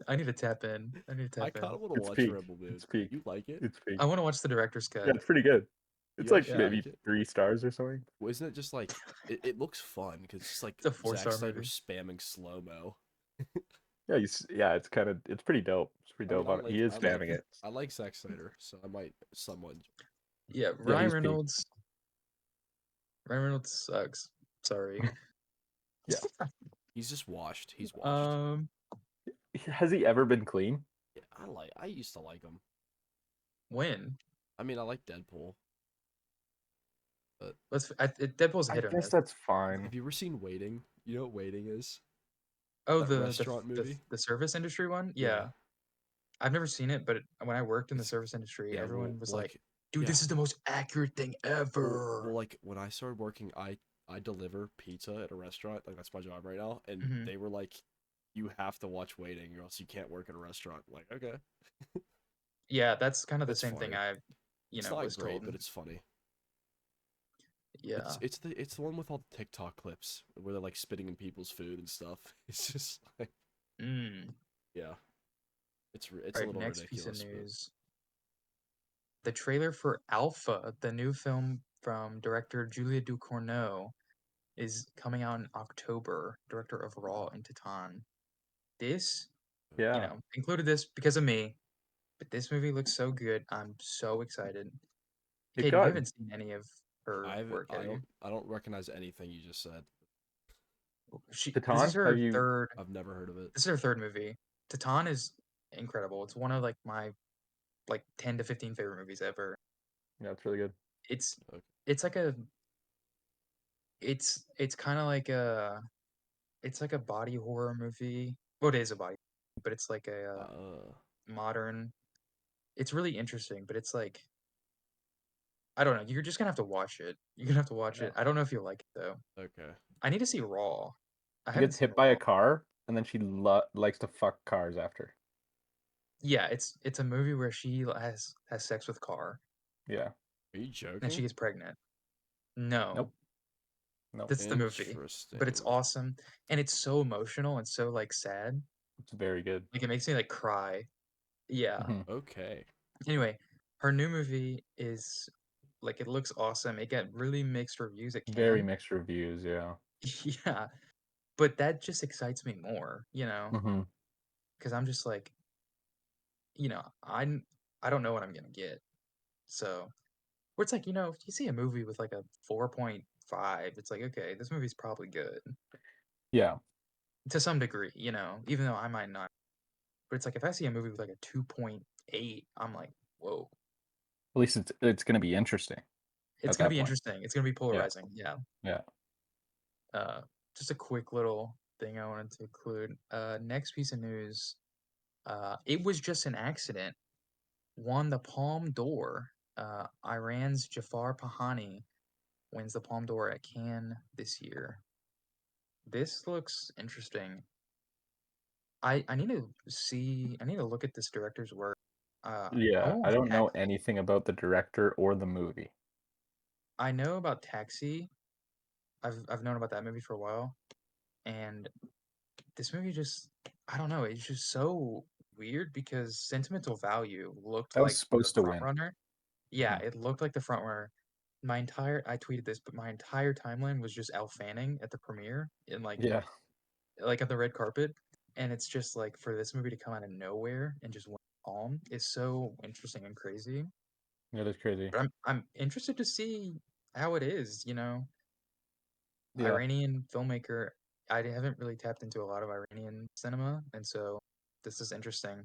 I need to tap in. I need to I tap kind in. of want to It's watch peak. Rebel Moon. It's peak. You like it? It's peak. I want to watch the director's Yeah, cut. it's pretty good. It's You like actually Yeah. maybe like it? 3 stars or something. Well, isn't it just like it looks fun because it's just like It's a Zack 4-star Snyder movie. spamming slow mo. Yeah, it's pretty dope. It's pretty I mean, dope. He is I like spamming it. I like Zack Snyder, so I might somewhat. Yeah, Yeah, Ryan he's peak. Reynolds. Ryan Reynolds sucks. Sorry. Yeah. He's just washed. He's washed. Um, Has he ever been clean? Yeah, I used to like him. when? I mean, I like Deadpool. Deadpool's I hit or guess miss. that's fine. Have you ever seen Waiting? You know what Waiting is? Oh, That restaurant movie? the service industry one? Yeah. Yeah. I've never seen it, but when I worked in the It's- service industry, Yeah, everyone was like, like, "Dude, yeah. this is the most accurate thing ever." Well, like when I started working, I deliver pizza at a restaurant. Like that's my job right now, and Mhm. they were like, "You have to watch Waiting, or else you can't work at a restaurant." I'm like, okay, Yeah, that's kind of the it's same thing funny. I, It's not was great, told. but it's funny. Yeah. It's the one with all the TikTok clips where they're like spitting in people's food and stuff. It's just like, Mm. yeah, it's a All right, little next piece of ridiculous, but news. The trailer for Alpha, the new film from director Julia Ducournau, is coming out in October. Director of Raw and Titan. This, Yeah. included this because of me, but this movie looks so good. I'm so excited. It KB, you got haven't seen any of her work, have you? I don't recognize anything you just said. This is Titan. her Have you? third. I've never heard of it. This is her third movie. Titan is incredible. It's one of like my 10 to 15 favorite movies ever. Yeah, it's really good. It's Okay. it's like a it's kind of like a body horror movie. Well, it is a body, but it's like a modern. It's really interesting, but it's like I don't know. You're just gonna have to watch it. You're gonna have to watch Yeah. it. I don't know if you'll like it though. Okay. I need to see Raw. I She haven't gets seen hit by Raw. a car, and then she likes to fuck cars after. Yeah, it's a movie where she has sex with Car Yeah. Are you and joking? she gets pregnant. No, Nope. Nope. that's the movie. But it's Interesting. awesome and it's so emotional and so like sad. It's very good. Like it makes me like cry. Yeah. Mhm. Okay. Anyway, her new movie is like it looks awesome. It got really mixed reviews. It Very can. mixed reviews. Yeah. Yeah. But that just excites me more, Hmm. because I'm just like, I don't know what I'm gonna get. So where it's like, if you see a movie with like a 4.5, it's like, okay, this movie's probably good Yeah. to some degree, even though I might not. But it's like if I see a movie with like a 2.8, I'm like, whoa, At least it's gonna be interesting it's at gonna that be point. interesting. It's gonna be Yeah. polarizing. Yeah. Yeah. Uh, just a quick little thing I wanted to include. Next piece of news. It was just an accident. Won the Palme d'Or. Iran's Jafar Pahani wins the Palme d'Or at Cannes this year. This looks interesting. I need to see. I need to look at this director's work. I Yeah. want to I watch don't know Taxi. anything about the director or the movie. I know about Taxi. I've known about that movie for a while, and this movie just I don't know. It's just so weird because Sentimental Value looked That was like the supposed to front win. runner. Yeah, Mhm. it looked like the front runner. I tweeted this, but my entire timeline was just Elle Fanning at the premiere in Yeah. like at the red carpet, and it's just like for this movie to come out of nowhere and just win Palm is so interesting and crazy. Yeah, that's crazy. But I'm interested to see how it is. Yeah. Iranian filmmaker. I haven't really tapped into a lot of Iranian cinema, and so this is interesting.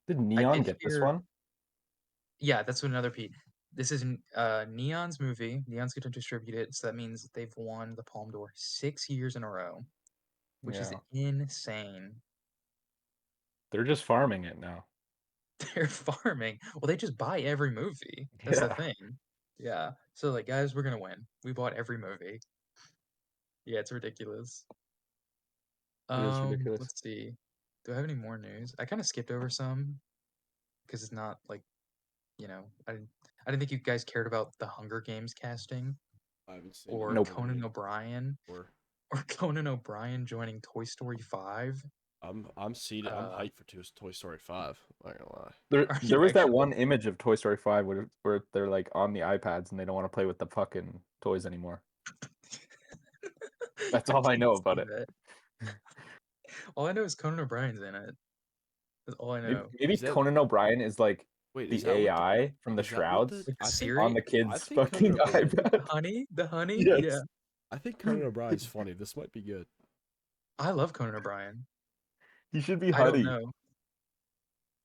Did I Neon did get this hear, one? yeah, that's another Pete. This is Neon's movie. Neon's going to distribute it, so that means they've won the Palme d'Or 6 years in a row, which is Yeah. insane. They're just farming it now. They're farming. Well, they just buy every movie. That's the Yeah. thing. Yeah. So like, guys, we're gonna win. We bought every movie. Yeah, it's ridiculous. It is ridiculous. Let's see. Do I have any more news? I kind of skipped over some because it's not like, I didn't think you guys cared about the Hunger Games casting I haven't seen or any Nope. Hunger Conan Games O'Brien before. or Conan O'Brien joining Toy Story 5. I'm seated. I'm Uh, hyped for Toy Story 5. Not gonna lie. There Are there you was that actually? one image of Toy Story 5 where they're like on the iPads and they don't want to play with the fucking toys anymore. That's all I did know about see it. that. All I know is Conan O'Brien's in it. That's all I Maybe, know. maybe Is that Conan O'Brien is like wait? Is the that what the AI from the is that what Shrouds the Like the I think on Siri, the I kid's think Conan fucking O'Brien. the iPad. honey. Yeah, Yes. I think Conan O'Brien's funny. This might be good. I love Conan O'Brien. He should be I don't Huddy. know.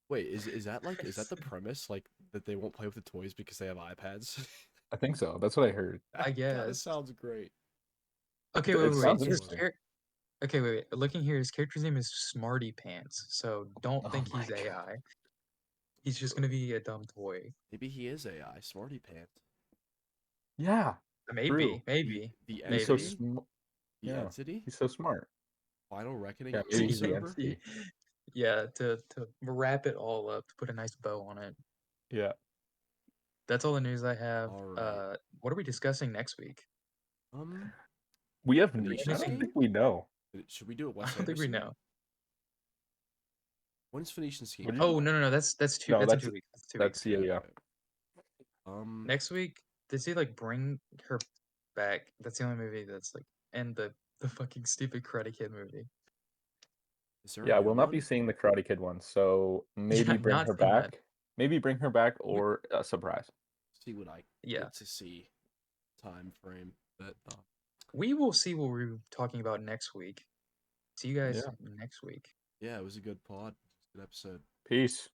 Wait, is that the premise? Like that they won't play with the toys because they have iPads? I think so. That's what I heard. I That kind of guess. sounds great. Okay, It wait. sounds His interesting. Okay, wait. Looking here, his character's name is Smarty Pants. So don't Oh think my he's God. AI. He's just gonna be a dumb toy. Maybe he is AI. Smarty Pants. Yeah, true. Maybe, The He's so maybe. entity. The yeah. entity. He's so smart. Final Reckoning Yeah, maybe he's the crossover. entity. Yeah, to wrap it all up, to put a nice bow on it. Yeah. That's all the news I have. All right. What are we discussing next week? We have Phoenician I don't Scheme. think we know. Should we do a I Wes don't think we Anderson? know. When's Phoenician Scheme? What did come you- Oh out? no, that's two. No, That's in that's 2 weeks. That's 2 weeks. yeah. Next week, did he like bring her back? That's the only movie that's like, and the fucking stupid Karate Kid movie. Is there a Yeah, new we'll not be one? seeing the Karate Kid one, so maybe Yeah, bring not her seen that. back. Maybe bring her back We- or a surprise. See what I Yeah, get to see. Time frame that. we will see what we're talking about next week. See you guys Yeah. next week. Yeah, it was a good pod. Good episode. Peace.